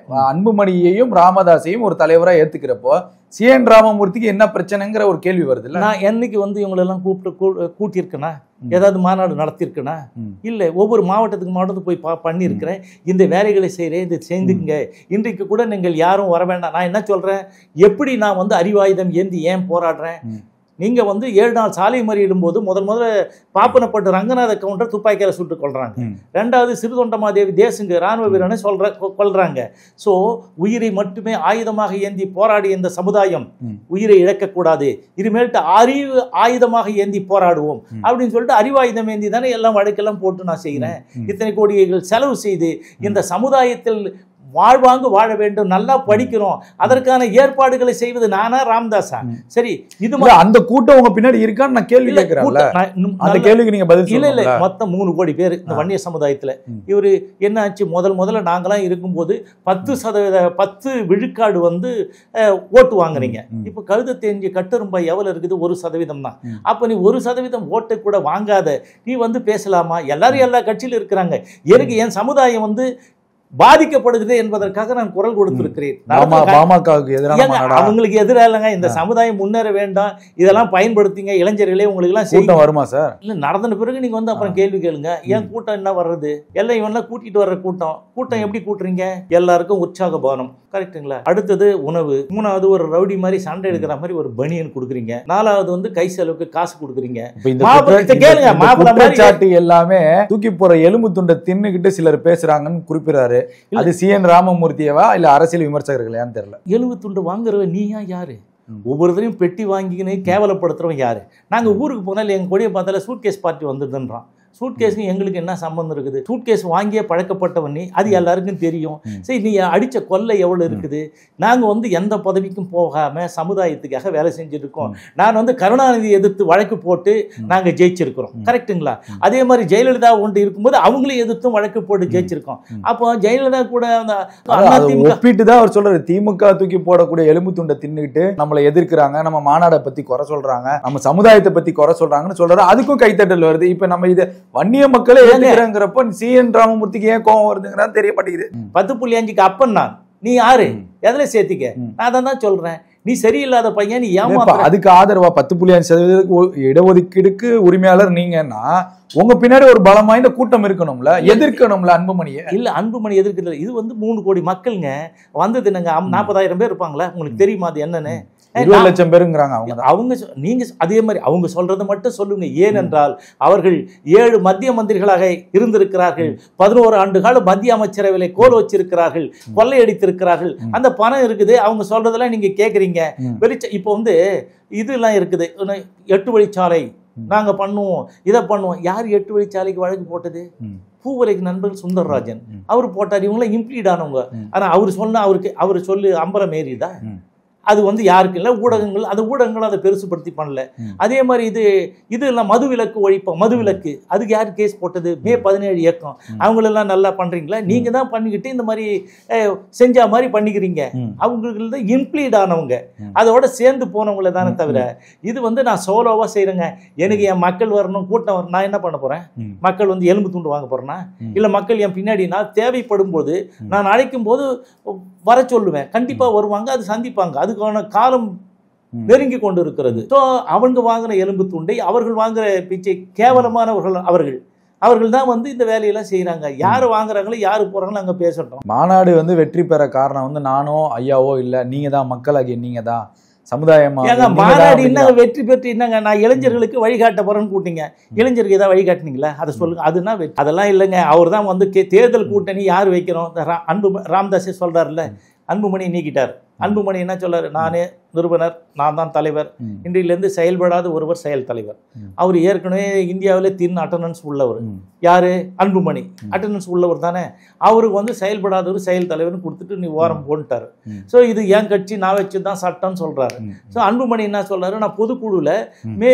அன்புமணியையும் ராமதாஸையும் ஒரு தலைவரா ஏத்துக்கிறப்போ CN ராமமூர்த்திக்கு என்ன பிரச்சனைங்கிற ஒரு கேள்வி வருது இல்ல? நான் என்னைக்கு வந்து இவங்களெல்லாம் கூட்டியிருக்கேனா, ஏதாவது மாநாடு நடத்திருக்கேனா? இல்லை, ஒவ்வொரு மாவட்டத்துக்கு போய் பண்ணியிருக்கிறேன். இந்த வேலைகளை செய்கிறேன், இதை செஞ்சுக்குங்க. இன்றைக்கு கூட நீங்கள் யாரும் வர வேண்டாம். நான் என்ன சொல்கிறேன், எப்படி நான் வந்து அறிவாயுதம் ஏந்தி ஏன் போராடுறேன்? நீங்க வந்து 7 நாள் சாலை மறியிடும்போது முதல்ல பாப்பனப்பட்டு ரங்கநாத கவுண்டர் துப்பாக்கியால சுட்டு கொள்றாங்க. 2வது சிறுதொண்டமாதேவி தேசுங்க ராணுவ வீரனை கொள்றாங்க. சோ உயிரை மட்டுமே ஆயுதமாக ஏந்தி போராடிய இந்த சமுதாயம் உயிரை இழக்கக்கூடாது, இனிமேல்ட்டு அறிவு ஆயுதமாக ஏந்தி போராடுவோம் அப்படின்னு சொல்லிட்டு அறிவாயுதம் ஏந்தி தானே எல்லாம் வழக்கெல்லாம் போட்டு நான் செய்கிறேன். இத்தனை கோடிகள் செலவு செய்து இந்த சமுதாயத்தில் வாழ்வாங்கு வாழ வேண்டும், நல்லா படிக்கிறோம், அதற்கான ஏற்பாடுகளை செய்வது நானா ராமதாஸா? சரி, இது அந்த கூட்டம் உங்க பின்னாடி இருக்கான்னு நான் கேள்வி கேட்கிறேன். அந்த கேள்விக்கு நீங்க பதில் இல்ல இல்ல. மொத்தம் 3 கோடி பேர் இந்த வன்னிய சமுதாயத்துல. இவரு என்ன ஆச்சு, முதல்ல நாங்களாம் இருக்கும்போது 10 விழுக்காடு வந்து ஓட்டு வாங்குறீங்க. இப்ப கழுத தெரிஞ்சு கட்டரும்பாய் எவ்வளவு இருக்குது? 1% தான். அப்ப நீ 1% ஓட்டை கூட வாங்காத நீ வந்து பேசலாமா? எல்லாரும் எல்லா கட்சியிலும் இருக்கிறாங்க. எனக்கு என் சமுதாயம் வந்து பாதிக்கப்படுகிறது என்பதற்காக நான் குரல் கொடுத்திருக்கிறேன். அவங்களுக்கு எதிராக இல்லைங்க, இந்த சமுதாயம் முன்னேற வேண்டாம், இதெல்லாம் பயன்படுத்திங்க இளைஞர்களே, உங்களுக்கு எல்லாம் கூட்டம் வருமா சார்? இல்ல, நடந்த பிறகு நீங்க வந்து அப்புறம் கேள்வி கேளுங்க. ஏன் கூட்டம் என்ன வர்றது? எல்லாம் இவெல்லாம் கூட்டிட்டு வர்ற கூட்டம் எப்படி கூட்டுறீங்க? எல்லாருக்கும் உற்சாக பானம், கரெக்டுங்களா? அடுத்தது உணவு. 3வது ஒரு ரவுடி மாதிரி சண்டை எடுக்கிற மாதிரி ஒரு பனியன் கொடுக்குறீங்க. 4வது வந்து கை செலவுக்கு காசு கொடுக்குறீங்க. எல்லாமே தூக்கி போற எலும்பு துண்டை தின்னுகிட்டு சிலர் பேசுறாங்கன்னு குறிப்பிடாரு. அது CN ராமமூர்த்தியவா இல்ல அரசியல் விமர்சகர்களான்னு தெரியல. எலும்பு துண்டு வாங்குறவ நீயா யாரு? ஒவ்வொருத்தரையும் பெட்டி வாங்கிக்கினே கேவலப்படுத்துறவன் யாரு? நாங்க ஊருக்கு போனாலும் எங்க கொடியை பார்த்தால சூட்கேஸ் பார்ட்டி வந்துடுதுன்றான். சூட்கேஸ்க்கு எங்களுக்கு என்ன சம்பந்தம் இருக்குது? சூட்கேஸ் வாங்கிய பழக்கப்பட்டவன் நீ, அது எல்லாருக்கும் தெரியும். சரி, நீ அடிச்ச கொள்ளை எவ்வளவு இருக்குது? நாங்க வந்து எந்த பதவிக்கும் போகாம சமுதாயத்துக்காக வேலை செஞ்சுட்டு இருக்கோம். நான் வந்து கருணாநிதி எதிர்த்து வழக்கு போட்டு நாங்க ஜெயிச்சிருக்கிறோம், கரெக்டுங்களா? அதே மாதிரி ஜெயலலிதா ஒன்று இருக்கும்போது அவங்களையும் எதிர்த்தும் வழக்கு போட்டு ஜெயிச்சிருக்கோம். அப்போ ஜெயலலிதா கூட ஒப்பிட்டு தான் அவர் சொல்றாரு, திமுக தூக்கி போடக்கூடிய எலும்பு துண்டை தின்னுக்கிட்டு நம்மளை எதிர்க்கிறாங்க, நம்ம மாநாடை பத்தி குறை சொல்றாங்க, நம்ம சமுதாயத்தை பத்தி குறை சொல்றாங்கன்னு சொல்றாரு. அதுக்கும் கைத்தட்டல் வருது. இப்ப நம்ம இது வன்னிய மக்களே ஏத்துக்கிறங்கிறப்ப CN ராமமூர்த்திக்கு ஏன் கோபம் வருதுங்கிறது தெரிய மாட்டேங்குது. 10.5க்கு அப்பன் நான், நீ யாரு? எதுல சேர்த்திக்க? நான் தான் சொல்றேன், நீ சரியில்லாத பையன், நீ ஏமாத்த. அதுக்கு ஆதரவா 10.5% இடஒதுக்கீடுக்கு உரிமையாளர் நீங்கன்னா உங்க பின்னாடி ஒரு பலம் வாய்ந்த கூட்டம் இருக்கணும்ல, எதிர்க்கணும்ல அன்புமணியை. இல்ல, அன்புமணி எதிர்க்கிறது. இது வந்து 3 கோடி மக்களுங்க வந்தது. நாங்க 40,000 பேர் இருப்பாங்களா? உங்களுக்கு தெரியுமா அது என்னன்னு? 20 லட்சம் பேருங்கிறாங்க அவங்க நீங்க அதே மாதிரி அவங்க சொல்றதை மட்டும் சொல்லுங்க. ஏனென்றால் அவர்கள் 7 மத்திய மந்திரிகளாக இருந்திருக்கிறார்கள், 11 ஆண்டு கால மத்திய அமைச்சரவையில கோல் வச்சிருக்கிறார்கள், கொள்ளையடித்திருக்கிறார்கள். அந்த பணம் இருக்குது. அவங்க சொல்றதெல்லாம் நீங்க கேக்குறீங்க. இப்போ வந்து இதெல்லாம் இருக்குது, 8 வழிச்சாலை நாங்க பண்ணுவோம், இதை பண்ணுவோம். யார் 8 வழிச்சாலைக்கு வழக்கு போட்டது? பூவலைக்கு நண்பர்கள் சுந்தரராஜன் அவர் போட்டார். இவங்களாம் இம்ப்ளீட் ஆனவங்க. ஆனா அவர் சொன்ன அவரு சொல்லு அம்பலம் ஏறிதா? அது வந்து யாருக்கு இல்லை, ஊடகங்கள், அந்த ஊடகங்கள் அதை பெருசுப்படுத்தி பண்ணல. அதே மாதிரி இது எல்லாம் மதுவிலக்கு ஒழிப்போம், மதுவிலக்கு அதுக்கு யார் கேஸ் போட்டது? மே 17 இயக்கம். அவங்களெல்லாம் நல்லா பண்றீங்களா? நீங்க தான் பண்ணிக்கிட்டு இந்த மாதிரி செஞ்சா மாதிரி பண்ணிக்கிறீங்க. அவங்களுக்கு தான் இம்ப்ளீட் ஆனவங்க, அதோட சேர்ந்து போனவங்கள தானே தவிர இது வந்து நான் சோலோவா செய்யறேங்க, எனக்கு என் மக்கள் வரணும், கூட்டம் வரணும், நான் என்ன பண்ண போறேன்? மக்கள் வந்து எலும்பு துண்டு வாங்க போறேன்னா? இல்ல மக்கள் என் பின்னாடி நான் தேவைப்படும் போது நான் அழைக்கும் போது வர சொல்லுவேன், கண்டிப்பா வருவாங்க, அது சந்திப்பாங்க. அதுக்கான காலம் நெருங்கி கொண்டு இருக்கிறது. அவங்க வாங்குற எலும்பு துண்டை, அவர்கள் வாங்குற பிச்சை கேவலமானவர்கள் அவர்கள் தான் வந்து இந்த வேலையெல்லாம் செய்யறாங்க. யாரு வாங்குறாங்களோ யாரு போறாங்களோ அங்க பேசட்டும். மாநாடு வந்து வெற்றி பெற காரணம் வந்து நானோ ஐயாவோ இல்ல, நீங்க தான், மக்களாகிய நீங்க தான், சமுதாயமா. மாநாடு என்னங்க வெற்றி பெற்று என்னங்க? நான் இளைஞர்களுக்கு வழிகாட்ட போறேன்னு கூட்டிங்க, இளைஞருக்கு ஏதாவது வழிகாட்டினீங்களா? அதை சொல்லுங்க. அதுனா அதெல்லாம் இல்லைங்க. அவர் தான் வந்து தேர்தல் கூட்டணி யார் வைக்கிறோம்? அன்பு ராமதாஸே சொல்றாருல்ல, அன்புமணி நீக்கிட்டார். அன்புமணி என்ன சொல்றாரு? நானே நிறுவனர், நான் தான் தலைவர், இன்றையிலிருந்து செயல்படாத ஒருவர் செயல் தலைவர். அவர் ஏற்கனவே இந்தியாவிலே அட்டண்டன்ஸ் உள்ளவர். யாரு? அன்புமணி அட்டண்டன்ஸ் உள்ளவர் தானே. அவருக்கு வந்து செயல்படாதவர் செயல் தலைவர்னு கொடுத்துட்டு நீ ஓரம் போட்டுட்டாரு. ஸோ இது என் கட்சி, நான் வச்சுதான் சட்டம்னு சொல்றாரு. ஸோ அன்புமணி என்ன சொல்றாரு? நான் பொதுக்குழுல மே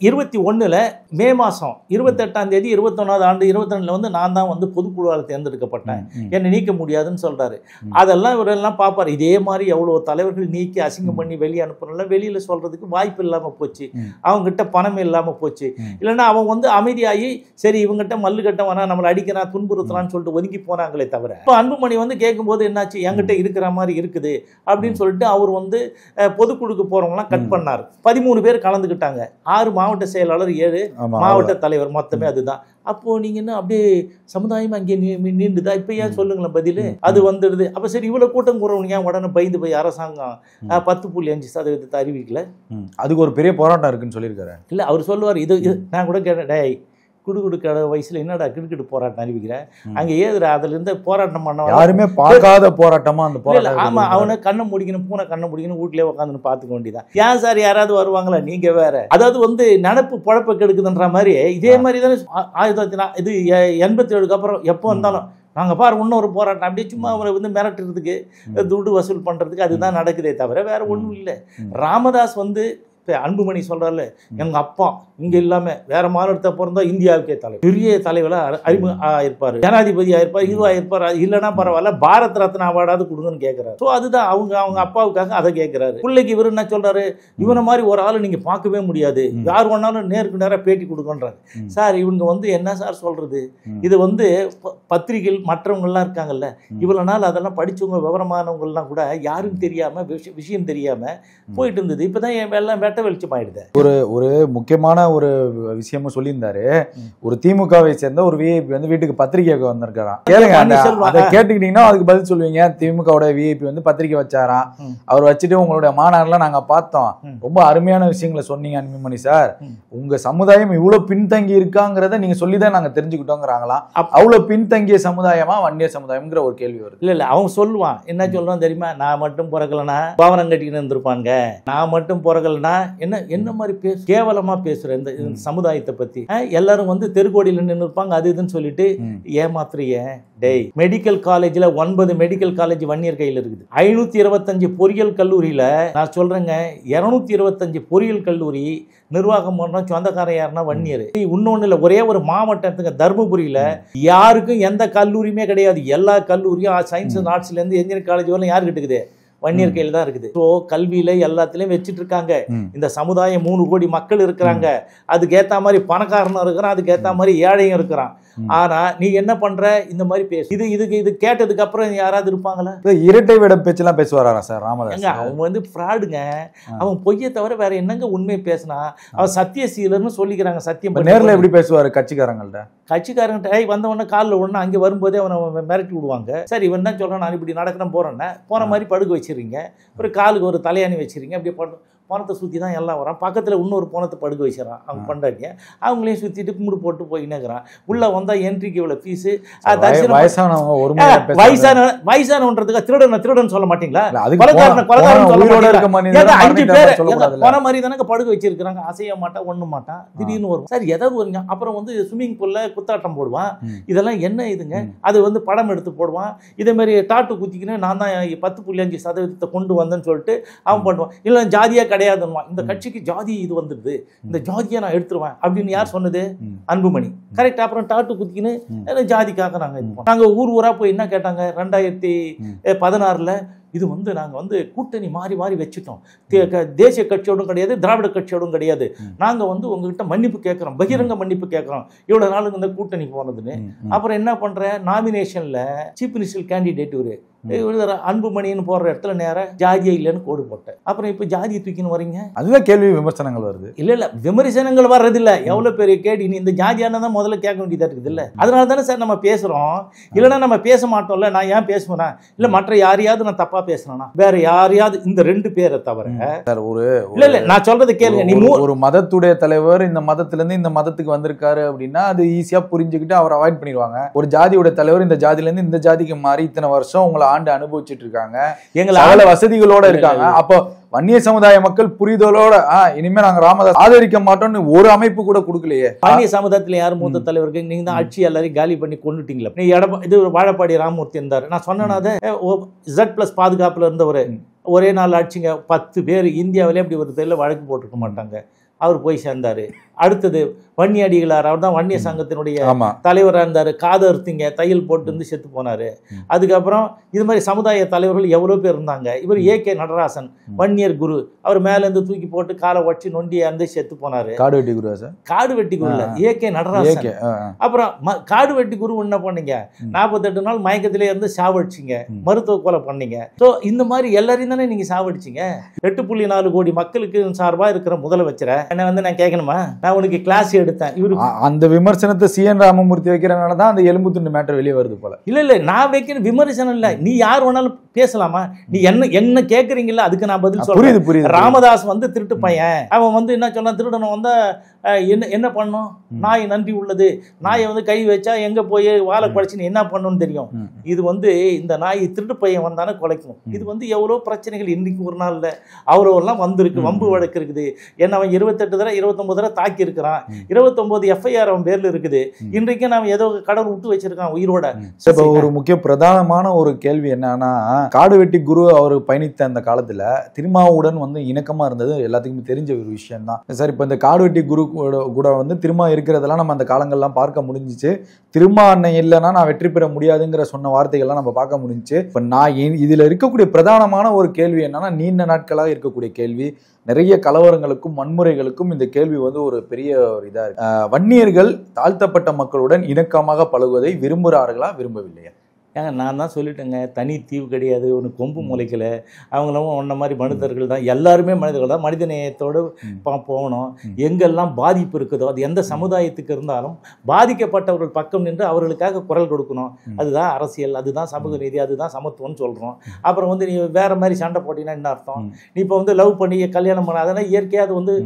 21 மே மாதம் 28ஆம் தேதி 21வது ஆண்டு 22 வந்து நான் தான் வந்து பொதுக்குழுவால் தேர்ந்தெடுக்கப்பட்டேன், என்னை நீக்க முடியாதுன்னு சொல்றாரு. அதெல்லாம் இவரெல்லாம் பார்ப்பார். இதே மாதிரி எவ்வளோ தலைவர்கள் நீக்கி அசிங்கம் பண்ணி வெளியே அனுப்புறதுல வெளியில சொல்றதுக்கு வாய்ப்பு இல்லாம போச்சு, அவங்ககிட்ட பணம் இல்லாம போச்சு. இல்லைன்னா அவன் வந்து அமைதியாகி சரி இவங்ககிட்ட மல்லு கட்ட வேணா, நம்மளை அடிக்கிறான் துன்புறுத்தலான்னு சொல்லிட்டு ஒதுங்கி போனாங்களே தவிர, இப்போ அன்புமணி வந்து கேட்கும்போது என்னாச்சு, என்கிட்ட இருக்கிற மாதிரி இருக்குது அப்படின்னு சொல்லிட்டு அவர் வந்து பொதுக்குழுக்கு போறவங்களாம் கட் பண்ணார். 13 பேர் கலந்துக்கிட்டாங்க. 6 மாவட்ட செயலாளர், 7 மாவட்ட தலைவர், மொத்தமே அதுதான். அப்போ நீங்க என்ன அப்படியே சமுதாயம் அங்கே நீண்டுதா? இப்ப ஏன் சொல்லுங்களேன் பதில். அது வந்துடுது. அப்ப சரி இவ்வளவு கூட்டம் கூறவங்க ஏன் உடனே பயந்து போய் அரசாங்கம் 10.5% அறிவிக்கல? அதுக்கு ஒரு பெரிய போராட்டம் இருக்குன்னு சொல்லியிருக்காரு. இல்ல அவர் சொல்லுவார், இது நான் கூட கேட்டேன், டேய் குடுகுடுக்காத வயசுல என்னடா கிரிக்கெட் போராட்டம் அறிவிக்கிறேன், அங்க ஏதுடா அதுல இருந்து போராட்டம் பண்ண யாருமே பார்க்காத போராட்டமா அந்த போராட்டம். ஆமா, அவனை கண்ணை முடிக்கணும், பூனை கண்ணை முடிக்கணும், வீட்லயே உட்காந்துன்னு பாத்துக்க வேண்டியதான். ஏன் சார் யாராவது வருவாங்களா? நீங்க வேற. அதாவது வந்து நினப்பு பொழப்ப கெடுக்குதுன்ற மாதிரி இதே மாதிரி தானே 1987 அப்புறம் எப்போ வந்தாலும் நாங்கள் பாரு இன்னொரு போராட்டம் அப்படியே சும்மா அவரை வந்து மிரட்டுறதுக்கு, துட்டு வசூல் பண்றதுக்கு அதுதான் நடக்குதே தவிர வேற ஒன்றும் இல்லை. ராமதாஸ் வந்து அன்புமணி சொல்றாருல, எங்க அப்பா இங்க இல்லாம வேற மாநிலத்தை பிறந்தா இந்தியாவுக்கே தலைவர், பெரிய தலைவரா இருப்பாரு, ஜனாதிபதி ஆயிருப்பாரு, இதுவா இருப்பாரு, இல்லைன்னா பரவாயில்ல பாரத் ரத்னா அவார்டாவது கொடுங்கன்னு கேட்கிறாரு. ஸோ அதுதான் அவங்க அப்பாவுக்காக அதை கேட்கிறாரு. பிள்ளைக்கு இவரு என்ன சொல்றாரு, இவனை மாதிரி ஒரு ஆளு நீங்க பார்க்கவே முடியாது, யார் வேணாலும் நேருக்கு நேரம் பேட்டி கொடுக்கன்றாரு. சார் இவங்க வந்து என்ன சார் சொல்றது, இது வந்து பத்திரிகைகள் மற்றவங்கள்லாம் இருக்காங்கல்ல, இவ்வளவு நாள் அதெல்லாம் படிச்சவங்க விவரமானவங்கலாம் கூட யாரும் தெரியாம விஷயம் தெரியாம போயிட்டு இருந்தது. இப்பதான் எல்லாம் வெளிச்சமாயிடுது. ஒரு முக்கியமான ஒரு விஷயமும் சொல்லியிருந்தாரு. ஒரு திமுகவை சேர்ந்த ஒரு விஐபி வந்து வீட்டுக்கு பத்திரிகை வந்திருக்காராம். கேளுங்க, அதை கேட்டுக்கிட்டீங்கன்னா அதுக்கு பதில் சொல்லுவீங்க. திமுகவோட விஐபி வந்து பத்திரிகை வச்சாராம். அவர் வச்சுட்டு உங்களுடைய மாநாடுலாம் நாங்க பார்த்தோம், ரொம்ப அருமையான விஷயங்களை சொன்னீங்க அன்புமணி சார், உங்க சமுதாயம் இவ்வளவு பின்தங்கி இருக்காங்கிறத நீங்க சொல்லிதான் நாங்க தெரிஞ்சுக்கிட்டோங்கிறாங்களாம். அவ்வளவு பின்தங்கிய சமுதாயமா வன்னியர் சமுதாயம்ங்கிற ஒரு கேள்வி வருது. இல்ல அவன் சொல்லுவான், என்ன சொல்றான் தெரியுமா, நான் மட்டும் பிறக்கலனா பாவனம் கட்டிக்கிட்டு இருந்திருப்பாங்க, நான் மட்டும் பிறக்கலனா என்ன மாதிரி கேவலமா பேசுற இந்த சமுதாயத்தை பத்தி. எல்லாரும் வந்து தெருக்கோடியில் நின்று இருப்பாங்க, அது இதுன்னு சொல்லிட்டு ஏமாத்துறிய. டேய், மெடிக்கல் காலேஜ்ல 9 மெடிக்கல் காலேஜ் வன்னியர் கையில் இருக்குது. 525 பொறியியல் கல்லூரியில நான் சொல்றேங்க, 225 பொறியியல் கல்லூரி நிர்வாகம் பண்ற சொந்தக்காரன் யாருன்னா வன்னியர். இன்னொன்னு இல்ல, ஒரே ஒரு மாவட்டத்துக்கு தர்மபுரியில யாருக்கும் எந்த கல்லூரியுமே கிடையாது. எல்லா கல்லூரியும் சயின்ஸ் அண்ட் ஆர்ட்ஸ்ல இருந்து இன்ஜினியரிங் காலேஜ் வரலாம் யாரு இருக்குது, வன்னியர் கையில் தான் இருக்குது. ஸோ கல்வியில எல்லாத்திலையும் வச்சுட்டு இருக்காங்க. இந்த சமுதாயம் 3 கோடி மக்கள் இருக்கிறாங்க, அதுக்கு ஏத்த மாதிரி பணக்காரனும் இருக்கிறான், அதுக்கு ஏத்த மாதிரி ஏழையும் இருக்கிறான். ஆனா நீ என்ன பண்ற, இந்த மாதிரி பேசு. இது கேட்டதுக்கு அப்புறம் யாராவது இருப்பாங்களா? இரட்டை விட பேச்செல்லாம் பேசுவாரா சார் ராமதாஸ்? அவன் வந்து ஃப்ராடுங்க. அவன் பொய்யை தவிர வேற என்னங்க உண்மை பேசினா? அவன் சத்தியசீலர்னு சொல்லிக்கிறாங்க. சத்தியம் நேரில் எப்படி பேசுவாரு கட்சிக்காரங்கள்ட்ட? கட்சிக்காரங்கிட்ட வந்தவொடனே காலில் ஒன்று அங்கே வரும்போதே அவனை மிரட்டி விடுவாங்க. சரி இவன் தான் சொல்கிறான் நான் இப்படி நடக்கிறேன் போகிறேன்னா போன மாதிரி படுக்க வச்சிடுறீங்க, ஒரு காலுக்கு ஒரு தலையாணி வச்சிருங்க, அப்படியே பணத்தை சுற்றி தான் எல்லாம் வரான். பக்கத்தில் இன்னொரு பணத்தை படுக்க வச்சிடறான் அவங்க கொண்டாடிய, அவங்களையும் சுற்றிட்டு கும்பிடு போட்டு போயின்னுக்கிறான். உள்ளே வந்தால் என்ட்ரிக்கு இவ்வளோ ஃபீஸு. வயசானவன்றதுக்காக திருடன் சொல்ல மாட்டீங்களா? அஞ்சு பேர் போன மாதிரி தானே படுக்க வச்சிருக்கிறாங்க. அசைய மாட்டான் ஒன்றும் மாட்டான், திடீர்னு வரும் சார் ஏதாவது வருங்க. அப்புறம் வந்து ஸ்விம்மிங் பூல்ல குத்தாட்டம் போடுவான். இதெல்லாம் என்ன இதுங்க? அது வந்து படம் எடுத்து போடுவான். இதே மாதிரி டாட்டு குத்திக்கின்னு நான் தான் 10.5% கொண்டு வந்தேன்னு சொல்லிட்டு அவன் பண்ணுவான். இல்லை ஜாதியா கிடையாதுமா, இந்த கட்சிக்கு ஜாதி இது வந்துடுது, இந்த ஜாதியை நான் எடுத்துருவேன் அப்படின்னு யார் சொன்னது? அன்புமணி. கரெக்ட். அப்புறம் டாட்டு குத்திக்கின்னு ஜாதிக்காக நாங்கள் ஊரா போய் என்ன கேட்டாங்க 2016 இது வந்து நாங்கள் வந்து கூட்டணி மாறி மாறி வச்சுட்டோம், தேசிய கட்சியோடும் கிடையாது திராவிட கட்சியோடும் கிடையாது, நாங்கள் வந்து உங்ககிட்ட மன்னிப்பு கேட்குறோம், பகிரங்க மன்னிப்பு கேட்குறோம் இவ்வளோ நாளுக்கு இந்த கூட்டணி போனதுன்னு. அப்புறம் என்ன பண்ணுறேன், நாமினேஷனில் சீஃப் மினிஸ்டர் கேண்டிடேட் அன்புமணின்னு போடுற இடத்துல நேரம் ஜாதியே இல்லைன்னு கோடு போட்டேன். அப்புறம் இப்போ ஜாதியை தூக்கின்னு வரீங்க, அதுதான் கேள்வி விமர்சனங்கள் வருது. இல்லை விமர்சனங்கள் வர்றதில்லை, எவ்வளோ பெரிய கேள்வி. நீ இந்த ஜாதியான தான் முதல்ல கேட்க வேண்டியதாக இருக்குது. இல்லை அதனால தானே சார் நம்ம பேசுகிறோம், இல்லைன்னா நம்ம பேச மாட்டோம்ல. நான் ஏன் பேசுவேன்? இல்லை மற்ற யாரையாவது நான் தப்பா பேசுறேன்னா வேற யாரையாவது இந்த 2 பேரை தவிர சார் ஒரு இல்ல நான் சொல்றது கேளுங்க. நீ ஒரு மதத்துடைய தலைவர் இந்த மதத்துல இருந்து இந்த மதத்துக்கு வந்திருக்காரு அப்படின்னா அது ஈஸியா புரிஞ்சுக்கிட்டு அவர் அவாய்ட் பண்ணிடுவாங்க. ஒரு ஜாதியோட தலைவர் இந்த ஜாதியில இருந்து இந்த ஜாதிக்கு மாறி இத்தனை வருஷம் உங்களை ஆண்டு அனுபவிச்சுட்டு இருக்காங்க, எங்களை வசதிகளோட இருக்காங்க. அப்போ வன்னிய சமுதாய மக்கள் புரிதலோட இனிமே நாங்க ராமதாஸ் ஆதரிக்க மாட்டோம்னு ஒரு அமைப்பு கூட கொடுக்கலையே. வன்னிய சமுதாயத்துல யார் மூத்த தலைவர்கள்? நீங்க தான் ஆட்சி எல்லாரையும் காலி பண்ணி கொண்டுட்டீங்களா? நீ இது வாழப்பாடி ராமமூர்த்தி இருந்தாரு, நான் சொன்னேன் Z+ பாதுகாப்புல இருந்தவர் ஒரே நாள் ஆட்சிங்க 10 பேர் இந்தியாவிலே அப்படி ஒரு தெரியல வழக்கு போட்டுருக்க மாட்டாங்க. அவர் போய் சேர்ந்தாரு. அடுத்தது வன்னியடிகளார், அவர் தான் வன்னிய சங்கத்தினுடைய தலைவராக இருந்தார். காதறுத்திங்க தையல் போட்டு இருந்து செத்து போனார். அதுக்கப்புறம் இது மாதிரி சமுதாய தலைவர்கள் எவ்வளோ பேர் இருந்தாங்க. இவர் A.K. நடராசன் வன்னியர் குரு, அவர் மேலேருந்து தூக்கி போட்டு காலை வச்சு நொண்டியா இருந்து செத்து போனார். காடு வெட்டி குரு சார், காடு வெட்டி குரு இல்லை A.K. நடராசன். அப்புறம் காடு வெட்டி குரு என்ன பண்ணீங்க, 48 நாள் மயக்கத்திலே இருந்து சாவடிச்சிங்க, மருத்துவ கொலை பண்ணீங்க. ஸோ இந்த மாதிரி எல்லாரையும் தானே நீங்கள் சாவடிச்சிங்க. 8.4 கோடி மக்களுக்கு சார்பாக இருக்கிற முதலமைச்சரை என்ன வந்து நான் கேட்கணுமா? நான் உனக்கு கிளாஸ் எடுத்தேன். இவரு அந்த விமர்சனத்தை C.N. ராமமூர்த்தி வைக்கிறனால தான் அந்த எலும்பு துண்டு மேட்டர் வெளியே வருது போல. இல்ல நான் வைக்கிற விமர்சனம் இல்ல, நீ யார் வேணாலும் பேசலாமா? நீ என்ன கேட்கறீங்களா அதுக்கு நான் பதில் சொல்றேன். ராமதாஸ் வந்து திருட்டு பையன், அவன் வந்து என்ன சொன்னா திருடனை வந்தா என்ன பண்ணும்? நாய் நன்றி உள்ளது, நாயை வந்து கை வச்சா எங்க போய் வாழை குறைச்சின்னு என்ன பண்ணணும்னு தெரியும். இது வந்து இந்த நாய் திருட்டு பையன் வந்தானே குலைக்கும். இது வந்து எவ்வளோ பிரச்சனைகள் இன்னைக்கு ஒரு நாள்ல அவரெல்லாம் வந்திருக்கு, வம்பு வழக்கு இருக்குது. ஏன்னா அவன் 28 தடவை 29 தடவை தாக்கி இருக்கிறான், 29 FIR அவன் பேர்ல இருக்குது. இன்றைக்கு நான் ஏதோ கடவுள் விட்டு வச்சிருக்கான் உயிரோட. ஒரு முக்கிய பிரதானமான ஒரு கேள்வி என்னன்னா, காடு வெட்டி குரு அவர் பயணித்த அந்த காலத்துல திருமாவுடன் வந்து இணக்கமா இருந்தது எல்லாத்துக்குமே தெரிஞ்ச ஒரு விஷயம் தான் சார். இப்ப இந்த காடு வெட்டி குரு கூட வந்து திருமா இருக்கிறதெல்லாம் நம்ம அந்த காலங்கள்லாம் பார்க்க முடிஞ்சிச்சு. திருமா அண்ணன் இல்லைன்னா நான் வெற்றி பெற முடியாதுங்கிற சொன்ன வார்த்தைகள்லாம் நம்ம பார்க்க முடிஞ்சிச்சு. இப்ப நான் இதுல இருக்கக்கூடிய பிரதானமான ஒரு கேள்வி என்னன்னா, நீண்ட நாட்களாக இருக்கக்கூடிய கேள்வி, நிறைய கலவரங்களுக்கும் வன்முறைகளுக்கும் இந்த கேள்வி வந்து ஒரு பெரிய ஒரு இதா இருக்கு. வன்னியர்கள் தாழ்த்தப்பட்ட மக்களுடன் இணக்கமாக பழகுவதை விரும்புகிறார்களா விரும்பவில்லையா? ஏங்க நான் தான் சொல்லிட்டேங்க, தனி தீவு கிடையாது, ஒன்று கொம்பு முளைக்கலை. அவங்களும் ஒன்றை மாதிரி மனிதர்கள் தான், எல்லாருமே மனிதர்கள் தான். மனிதநேயத்தோடு போகணும். எங்கெல்லாம் பாதிப்பு இருக்குதோ அது எந்த சமுதாயத்துக்கு இருந்தாலும் பாதிக்கப்பட்டவர்கள் பக்கம் நின்று அவர்களுக்காக குரல் கொடுக்கணும். அதுதான் அரசியல், அதுதான் சமூக நீதி, அதுதான் சமத்துவம்னு சொல்கிறோம். அப்புறம் வந்து நீ வேறு மாதிரி சண்டை போட்டிங்கன்னா என்ன அர்த்தம்? நீ இப்போ வந்து லவ் பண்ணி கல்யாணம் பண்ண அதெல்லாம் இயற்கையாக அது வந்து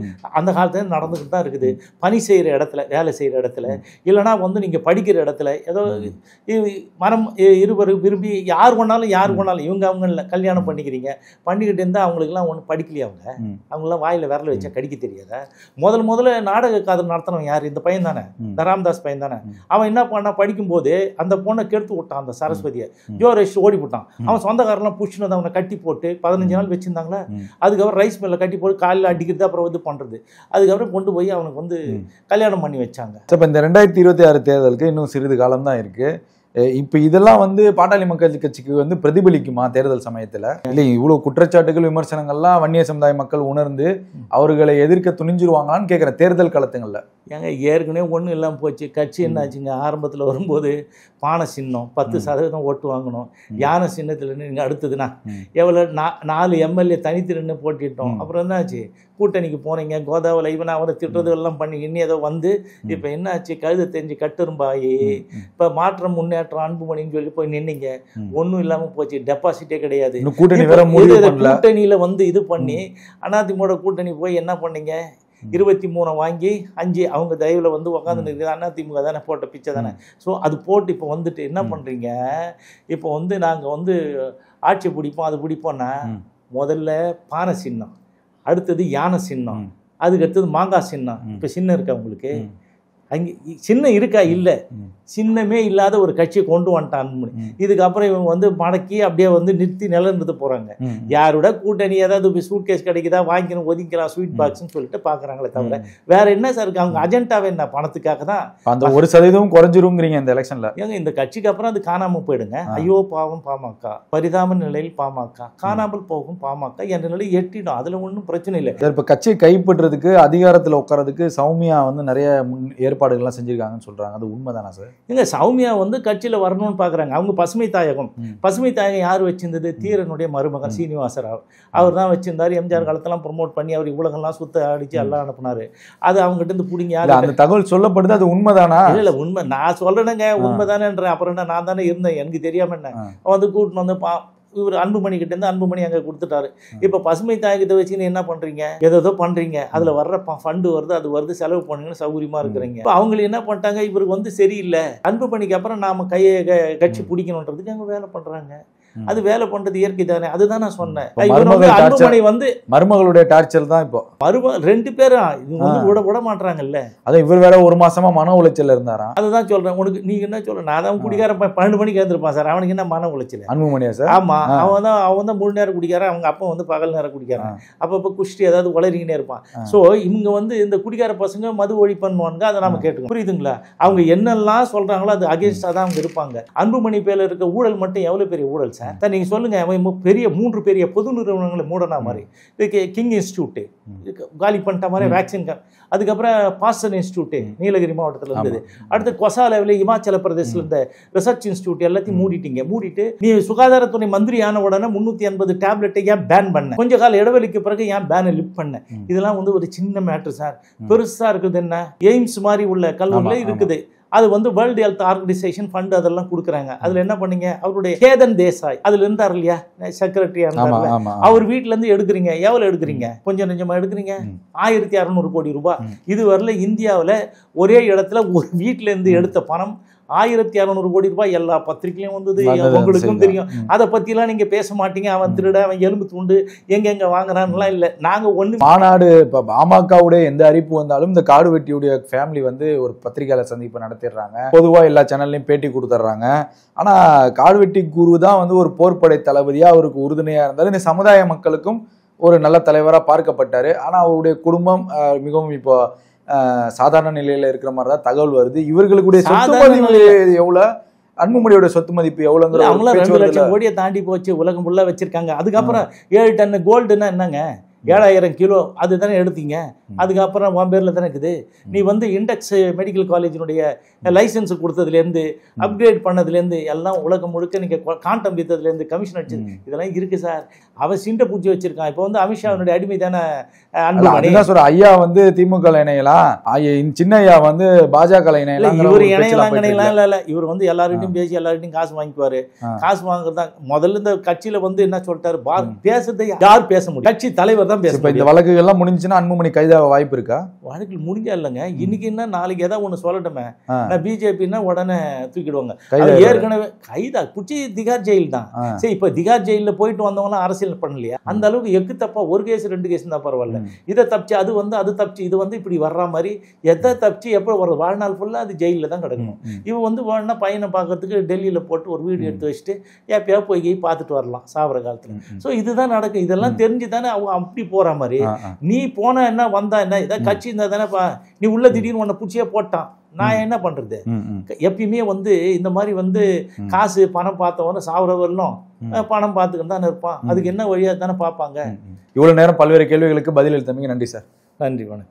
அந்த காலத்துல நடந்துக்கிட்டு தான் இருக்குது. பணி செய்கிற இடத்துல, வேலை செய்கிற இடத்துல, இல்லைனா வந்து நீங்கள் படிக்கிற இடத்துல ஏதோ மனம் இருவர் விரும்பி யார் கொண்டாலும் இவங்க அவங்க இல்லை கல்யாணம் பண்ணிக்கிறீங்க. பண்ணிக்கிட்டு இருந்தால் அவங்களுக்குலாம் ஒன்றும் படிக்கலையே, அவங்களாம் வாயில் விரல வச்சா கடிக்க தெரியாத. முதல்ல நாடக காதல் நடத்தினவன் யார்? இந்த பையன் தானே, இந்த ராமதாஸ் பையன் தானே. அவன் என்ன பண்ணா, படிக்கும்போது அந்த பொண்ணை கெடுத்து விட்டான், அந்த சரஸ்வதியை ஜோரேஷ் ஓடி விட்டான். அவன் சொந்தக்காரெல்லாம் புஷ்னு அவனை கட்டி போட்டு 15 நாள் வச்சிருந்தாங்களா. அதுக்கப்புறம் ரைஸ் மில்ல கட்டி போட்டு காலையில் அடிக்கிறது, அப்புறம் இது பண்ணுறது. அதுக்கப்புறம் கொண்டு போய் அவனுக்கு வந்து கல்யாணம் பண்ணி வச்சாங்க. இப்போ இந்த 2026 தேர்தலுக்கு இன்னும் சிறிது காலம் தான் இருக்கு. இப்போ இதெல்லாம் வந்து பாட்டாளி மக்கள் கட்சிக்கு வந்து பிரதிபலிக்குமா தேர்தல் சமயத்தில்? இல்லை இவ்வளோ குற்றச்சாட்டுகள் விமர்சனங்கள்லாம் வன்னிய சமுதாய மக்கள் உணர்ந்து அவர்களை எதிர்க்க துணிஞ்சிருவாங்களான்னு கேட்குறேன் தேர்தல் களத்துங்களில். ஏங்க ஏற்கனவே ஒன்றும் இல்லாமல் போச்சு. கட்சி என்ன ஆச்சுங்க, ஆரம்பத்தில் வரும்போது பானை சின்னம் 10% ஓட்டு வாங்கணும். யானை சின்னத்தில் நீங்கள் அடுத்ததுன்னா எவ்வளோ 4 எம்எல்ஏ தனித்து நின்று போட்டிட்டோம். அப்புறம் என்ன ஆச்சு, கூட்டணிக்கு போனீங்க, கோதாவரி இவனை அவரை திட்டுறது எல்லாம் பண்ணி இன்னும் ஏதோ வந்து இப்போ என்ன ஆச்சு, கழுதை தெரிஞ்சு கட்டுரும்பாயி இப்போ மாற்றம் முன்னேற்றம் அன்புமணின்னு சொல்லி போய் நின்னீங்க, ஒன்றும் இல்லாமல் போச்சு. டெபாசிட்டே கிடையாது. கூட்டணியில் வந்து இது பண்ணி அதிமுக கூட்டணி போய் என்ன பண்ணீங்க, 23 வாங்கி 5 அவங்க தயவில் வந்து உட்காந்து நிற்கிறது. அதிமுக தானே போட்ட பிச்சை தானே. ஸோ அது போட்டு இப்போ வந்துட்டு என்ன பண்ணுறீங்க, இப்போ வந்து நாங்கள் வந்து ஆட்சி பிடிப்போம் அது பிடிப்போன்னா முதல்ல பானை சின்னம், அடுத்தது யானை சின்னம், அதுக்கு அடுத்தது மாங்காய் சின்னம். இப்போ சின்னம் இருக்கா உங்களுக்கு? அங்கே சின்னம் இருக்கா? இல்லை. சின்னமே இல்லாத ஒரு கட்சியை கொண்டு வந்துட்டான். இதுக்கப்புறம் இவங்க வந்து மடக்கி அப்படியே வந்து நிறுத்தி நிலநிறுத்த போகிறாங்க. யாரோட கூட்டணி ஏதாவது சூட் கேஸ் கிடைக்குதா வாங்கிக்கணும், ஒதுக்கலாம் ஸ்வீட் பாக்ஸ்ன்னு சொல்லிட்டு பார்க்குறாங்களே தவிர வேற என்ன சார் இருக்கு? அவங்க அஜெண்டாவே என்ன, பணத்துக்காக தான். அந்த 1% குறைஞ்சிருங்கிறீங்க இந்த எலெக்ஷன்ல. ஏங்க இந்த கட்சிக்கு அப்புறம் அது காணாமல் போயிடுங்க. ஐயோ பாவம் பாமக, பரிதாப நிலையில் பாமக, காணாமல் போகும் பாமக என்ற நிலை எட்டிடும். அதில் ஒன்றும் பிரச்சனை இல்லை. இப்போ கட்சியை கைப்பற்றுறதுக்கு அதிகாரத்தில் உட்காரதுக்கு சௌமியா வந்து நிறைய ஏற்பாடுகள்லாம் செஞ்சிருக்காங்கன்னு சொல்றாங்க. அது உண்மைதானா சார்? எங்க சௌமியா வந்து கட்சியில் வரணும்னு பார்க்குறாங்க. அவங்க பசுமை தாயகம். பசுமை தாயகம் யார் வச்சிருந்தது? தீரனுடைய மருமகன் சீனிவாச ராவ். அவர் தான் வச்சிருந்தார். எம்ஜிஆர் காலத்தெல்லாம் ப்ரொமோட் பண்ணி அவர் உலகெல்லாம் சுத்த அடிச்சு எல்லாம் அனுப்புனாரு. அது அவங்ககிட்ட இருந்து பிடிங்க. அந்த தகவல் சொல்லப்படுது, அது உண்மைதானா? இல்லை உண்மை நான் சொல்றேங்க, உண்மைதானேன்ற. அப்புறம் என்ன, நான் தானே இருந்தேன், எனக்கு தெரியாம என்ன வந்து கூட்டின்னு வந்து இவர் அன்புமணி கிட்ட இருந்து அன்புமணி அங்கே கொடுத்துட்டாரு. இப்போ பசுமை தாயகத்தை வச்சுன்னு என்ன பண்றீங்க, ஏதோ பண்றீங்க. அதுல வர்ற ஃபண்டு வருது, அது வருது, செலவு பண்ணுங்கன்னு சௌகரியமா இருக்கிறீங்க. இப்போ அவங்களுக்கு என்ன பண்ணிட்டாங்க, இவருக்கு வந்து சரியில்லை, அன்புமணிக்கு அப்புறம் நாம கட்சி பிடிக்கணுன்றதுக்கு அவங்க வேலை பண்றாங்க. அது வேலை பண்றது இயற்கை தானே. அதுதான் நான் சொன்னேன். அன்புமணி வந்து மருமகளுடைய டார்ச்சர் தான். இப்போ ரெண்டு பேரும் விட மாட்டாங்கல்ல. அதான் இவர் வேற 1 மாசமா மன உளைச்சல் இருந்தாராம். அதுதான் சொல்றேன் உனக்கு. நீங்க என்ன சொல்ற, நான் தான் குடிக்காரன் 12 மணிக்கு எழுந்திருப்பான் சார். அவனுக்கு என்ன மன உளைச்சல்? அன்புமணியா சார்? ஆமா, அவன் தான் முழு நேரம் குடிக்காரன், அவங்க அப்பா வந்து பகல் நேரம் குடிக்காரன். அப்பப்போ குஷ்டி ஏதாவது உளறிக்கினே இருப்பான். ஸோ இவங்க வந்து இந்த குடிக்கார பசங்க மது ஒழி பண்ணுவாங்க. அதை நாம கேட்டுக்கணும். புரியுதுங்களா? அவங்க என்னெல்லாம் சொல்றாங்களோ அது அகேன்ஸ்டா தான் அவங்க இருப்பாங்க. அன்புமணி பேர்ல இருக்க ஊழல் மட்டும் எவ்வளவு பெரிய ஊழல் சார்? நீங்க சொல்லுங்க. பெரிய 3 பெரிய பொது நிறுவனங்களை மூடனா மாதிரி கிங் இன்ஸ்டிடியூட் காலி பண்ணிட்ட மாதிரி வேக்சின். அதுக்கப்புறம் பாஸ்டன் இன்ஸ்டிடியூட் நீலகிரி மாவட்டத்தில் இருந்தது. அடுத்து கொசா லெவலில் இமாச்சல பிரதேசத்தில் இருந்த ரிசர்ச் இன்ஸ்டிடியூட் எல்லாத்தையும் மூடிட்டு நீ சுகாதாரத்துறை மந்திரி ஆன உடனே 380 டேப்லெட்டை ஏன் பேன் பண்ண? கொஞ்ச கால இடைவெளிக்கு பிறகு ஏன் பேனை லிஃப்ட் பண்ண? இதெல்லாம் வந்து ஒரு சின்ன மேட்ரு சார். பெருசா இருக்குது என்ன, எய்ம்ஸ் மாதிரி உள்ள கல்லூரியில் இருக்குது. அது வந்து வேர்ல்டு ஹெல்த் ஆர்கனைசேஷன் ஃபண்ட் அதெல்லாம் கொடுக்குறாங்க. அதுல என்ன பண்ணீங்க, அவருடைய கேதன் தேசாய் அதுல இருந்தார் இல்லையா, செக்ரட்டரியா இருந்தார். அவர் வீட்டுல இருந்து எடுக்கிறீங்க. எவ்வளவு எடுக்கிறீங்க? கொஞ்சம் நெஞ்சமா எடுக்கிறீங்க. 1600 கோடி ரூபாய். இதுவரையில இந்தியாவில் ஒரே இடத்துல ஒரு வீட்டுல இருந்து எடுத்த பணம் 1600 கோடி ரூபாய். எல்லா பத்திரிகையும் வந்தது, உங்களுக்கும் தெரியும். அதை பத்திலாம் நீங்க பேச மாட்டீங்க. அவன் திருட, அவன் எலும்பு துண்டு, எங்க வாங்குறான்லாம் இல்லை. நாங்க ஒண்ணு மாநாடு இப்ப பாமகவுடைய எந்த அறிவிப்பு வந்தாலும் இந்த காடு வெட்டியுடைய ஃபேமிலி வந்து ஒரு பத்திரிகையாளர் சந்திப்பு நடத்திடுறாங்க. பொதுவா எல்லா சேனல்லையும் பேட்டி கொடுத்துட்றாங்க. ஆனா காடு வெட்டி குரு தான் வந்து ஒரு போர்ப்படை தளபதியா அவருக்கு உறுதுணையா இருந்தாலும் இந்த சமுதாய மக்களுக்கும் ஒரு நல்ல தலைவரா பார்க்கப்பட்டாரு. ஆனா அவருடைய குடும்பம் மிகவும் இப்போ சாதாரண நிலையில இருக்கிற மாதிரி தான் தகவல் வருது. இவர்களுடைய சொத்து மதிப்பு எவ்வளவு, அன்புமணியோட சொத்து மதிப்பு எவ்வளவுங்கிற 2 லட்சம் கோடியை தாண்டி போச்சு. உலகம் ஃபுல்லா வச்சிருக்காங்க. அதுக்கப்புறம் 7 டன் கோல்டுன்னா என்னங்க, 7000 கிலோ அதுதானே எடுத்தீங்க. அதுக்கப்புறம் உன் பேர்ல தானே இருக்குது. நீ வந்து இண்டெக்ஸ் மெடிக்கல் காலேஜினுடைய லைசன்ஸ் கொடுத்ததுலேருந்து அப்கிரேட் பண்ணதுலேருந்து எல்லாம் உலகம் முழுக்க நீங்கள் காண்டம் வித்ததுலேருந்து கமிஷன் அடிச்சது இதெல்லாம் இருக்கு சார். அவன் சிண்ட பூச்சி வச்சிருக்கான். இப்போ வந்து அமித்ஷாவுடைய அடிமை தானே அன்புமணி. ஐயா வந்து திமுக இணையலாம், சின்ன ஐயா வந்து பாஜக இணையலாம். இவர் இணையலாம் இல்லை. இவர் வந்து எல்லார்கிட்டையும் பேசி எல்லார்கிட்டையும் காசு வாங்கிக்குவாரு. காசு வாங்குறதுதான் முதல்ல இந்த கட்சியில வந்து என்ன சொல்லிட்டாரு, பேசுறதை யார் பேச முடியும், கட்சி தலைவர் தான் பேச. இந்த வழக்குகள் எல்லாம் முடிஞ்சுன்னா அன்புமணி கைதாக வாய்ப்பு இருக்கா? வழக்கில் முடிஞ்சா இல்லைங்க, இன்னைக்கு என்ன நாளைக்கு ஏதாவது ஒன்று சொல்லட்டுமே. பிஜேபின்னா உடனே தூக்கிடுவாங்க. ஏற்கனவே கைதா புச்சி திகார் ஜெயில் தான். சரி, இப்ப திகார் ஜெயில போயிட்டு வந்தவங்களாம் அரசியல் பண்ணலையா? அந்த அளவுக்கு எக்கு தப்பா 1 கேஸ் 2 கேஸ் தான் பரவாயில்ல. இதை தப்பிச்சு அது வந்து அது தப்பிச்சு இது வந்து இப்படி வர்ற மாதிரி எதை தப்பிச்சு எப்போ ஒரு வாழ்நாள் ஃபுல்லா அது ஜெயில தான் கிடக்கணும். இவன் வந்து வேணா பையனை பார்க்கறதுக்கு டெல்லியில போட்டு ஒரு வீடு எடுத்து வச்சுட்டு எப்பயா போய் பார்த்துட்டு வரலாம் சாவர காலத்துல. ஸோ இதுதான் நடக்கும். இதெல்லாம் தெரிஞ்சுதானே அவங்க அப்படி போற மாதிரி. நீ போனா என்ன வந்தா என்ன, இதை கட்சி இருந்தா தானே நீ உள்ள திடீர்னு உன்னை பூச்சியே போட்டான், நான் என்ன பண்றது? எப்பயுமே வந்து இந்த மாதிரி வந்து காசு பணம் பார்த்தவன சாவர வரலும் பணம் பார்த்துக்கிட்டு தானே இருப்பான். அதுக்கு என்ன வழியா தானே பார்ப்பாங்க. இவ்வளவு நேரம் பல்வேறு கேள்விகளுக்கு பதில் அளித்தமைக்கு நன்றி சார். நன்றி, வணக்கம்.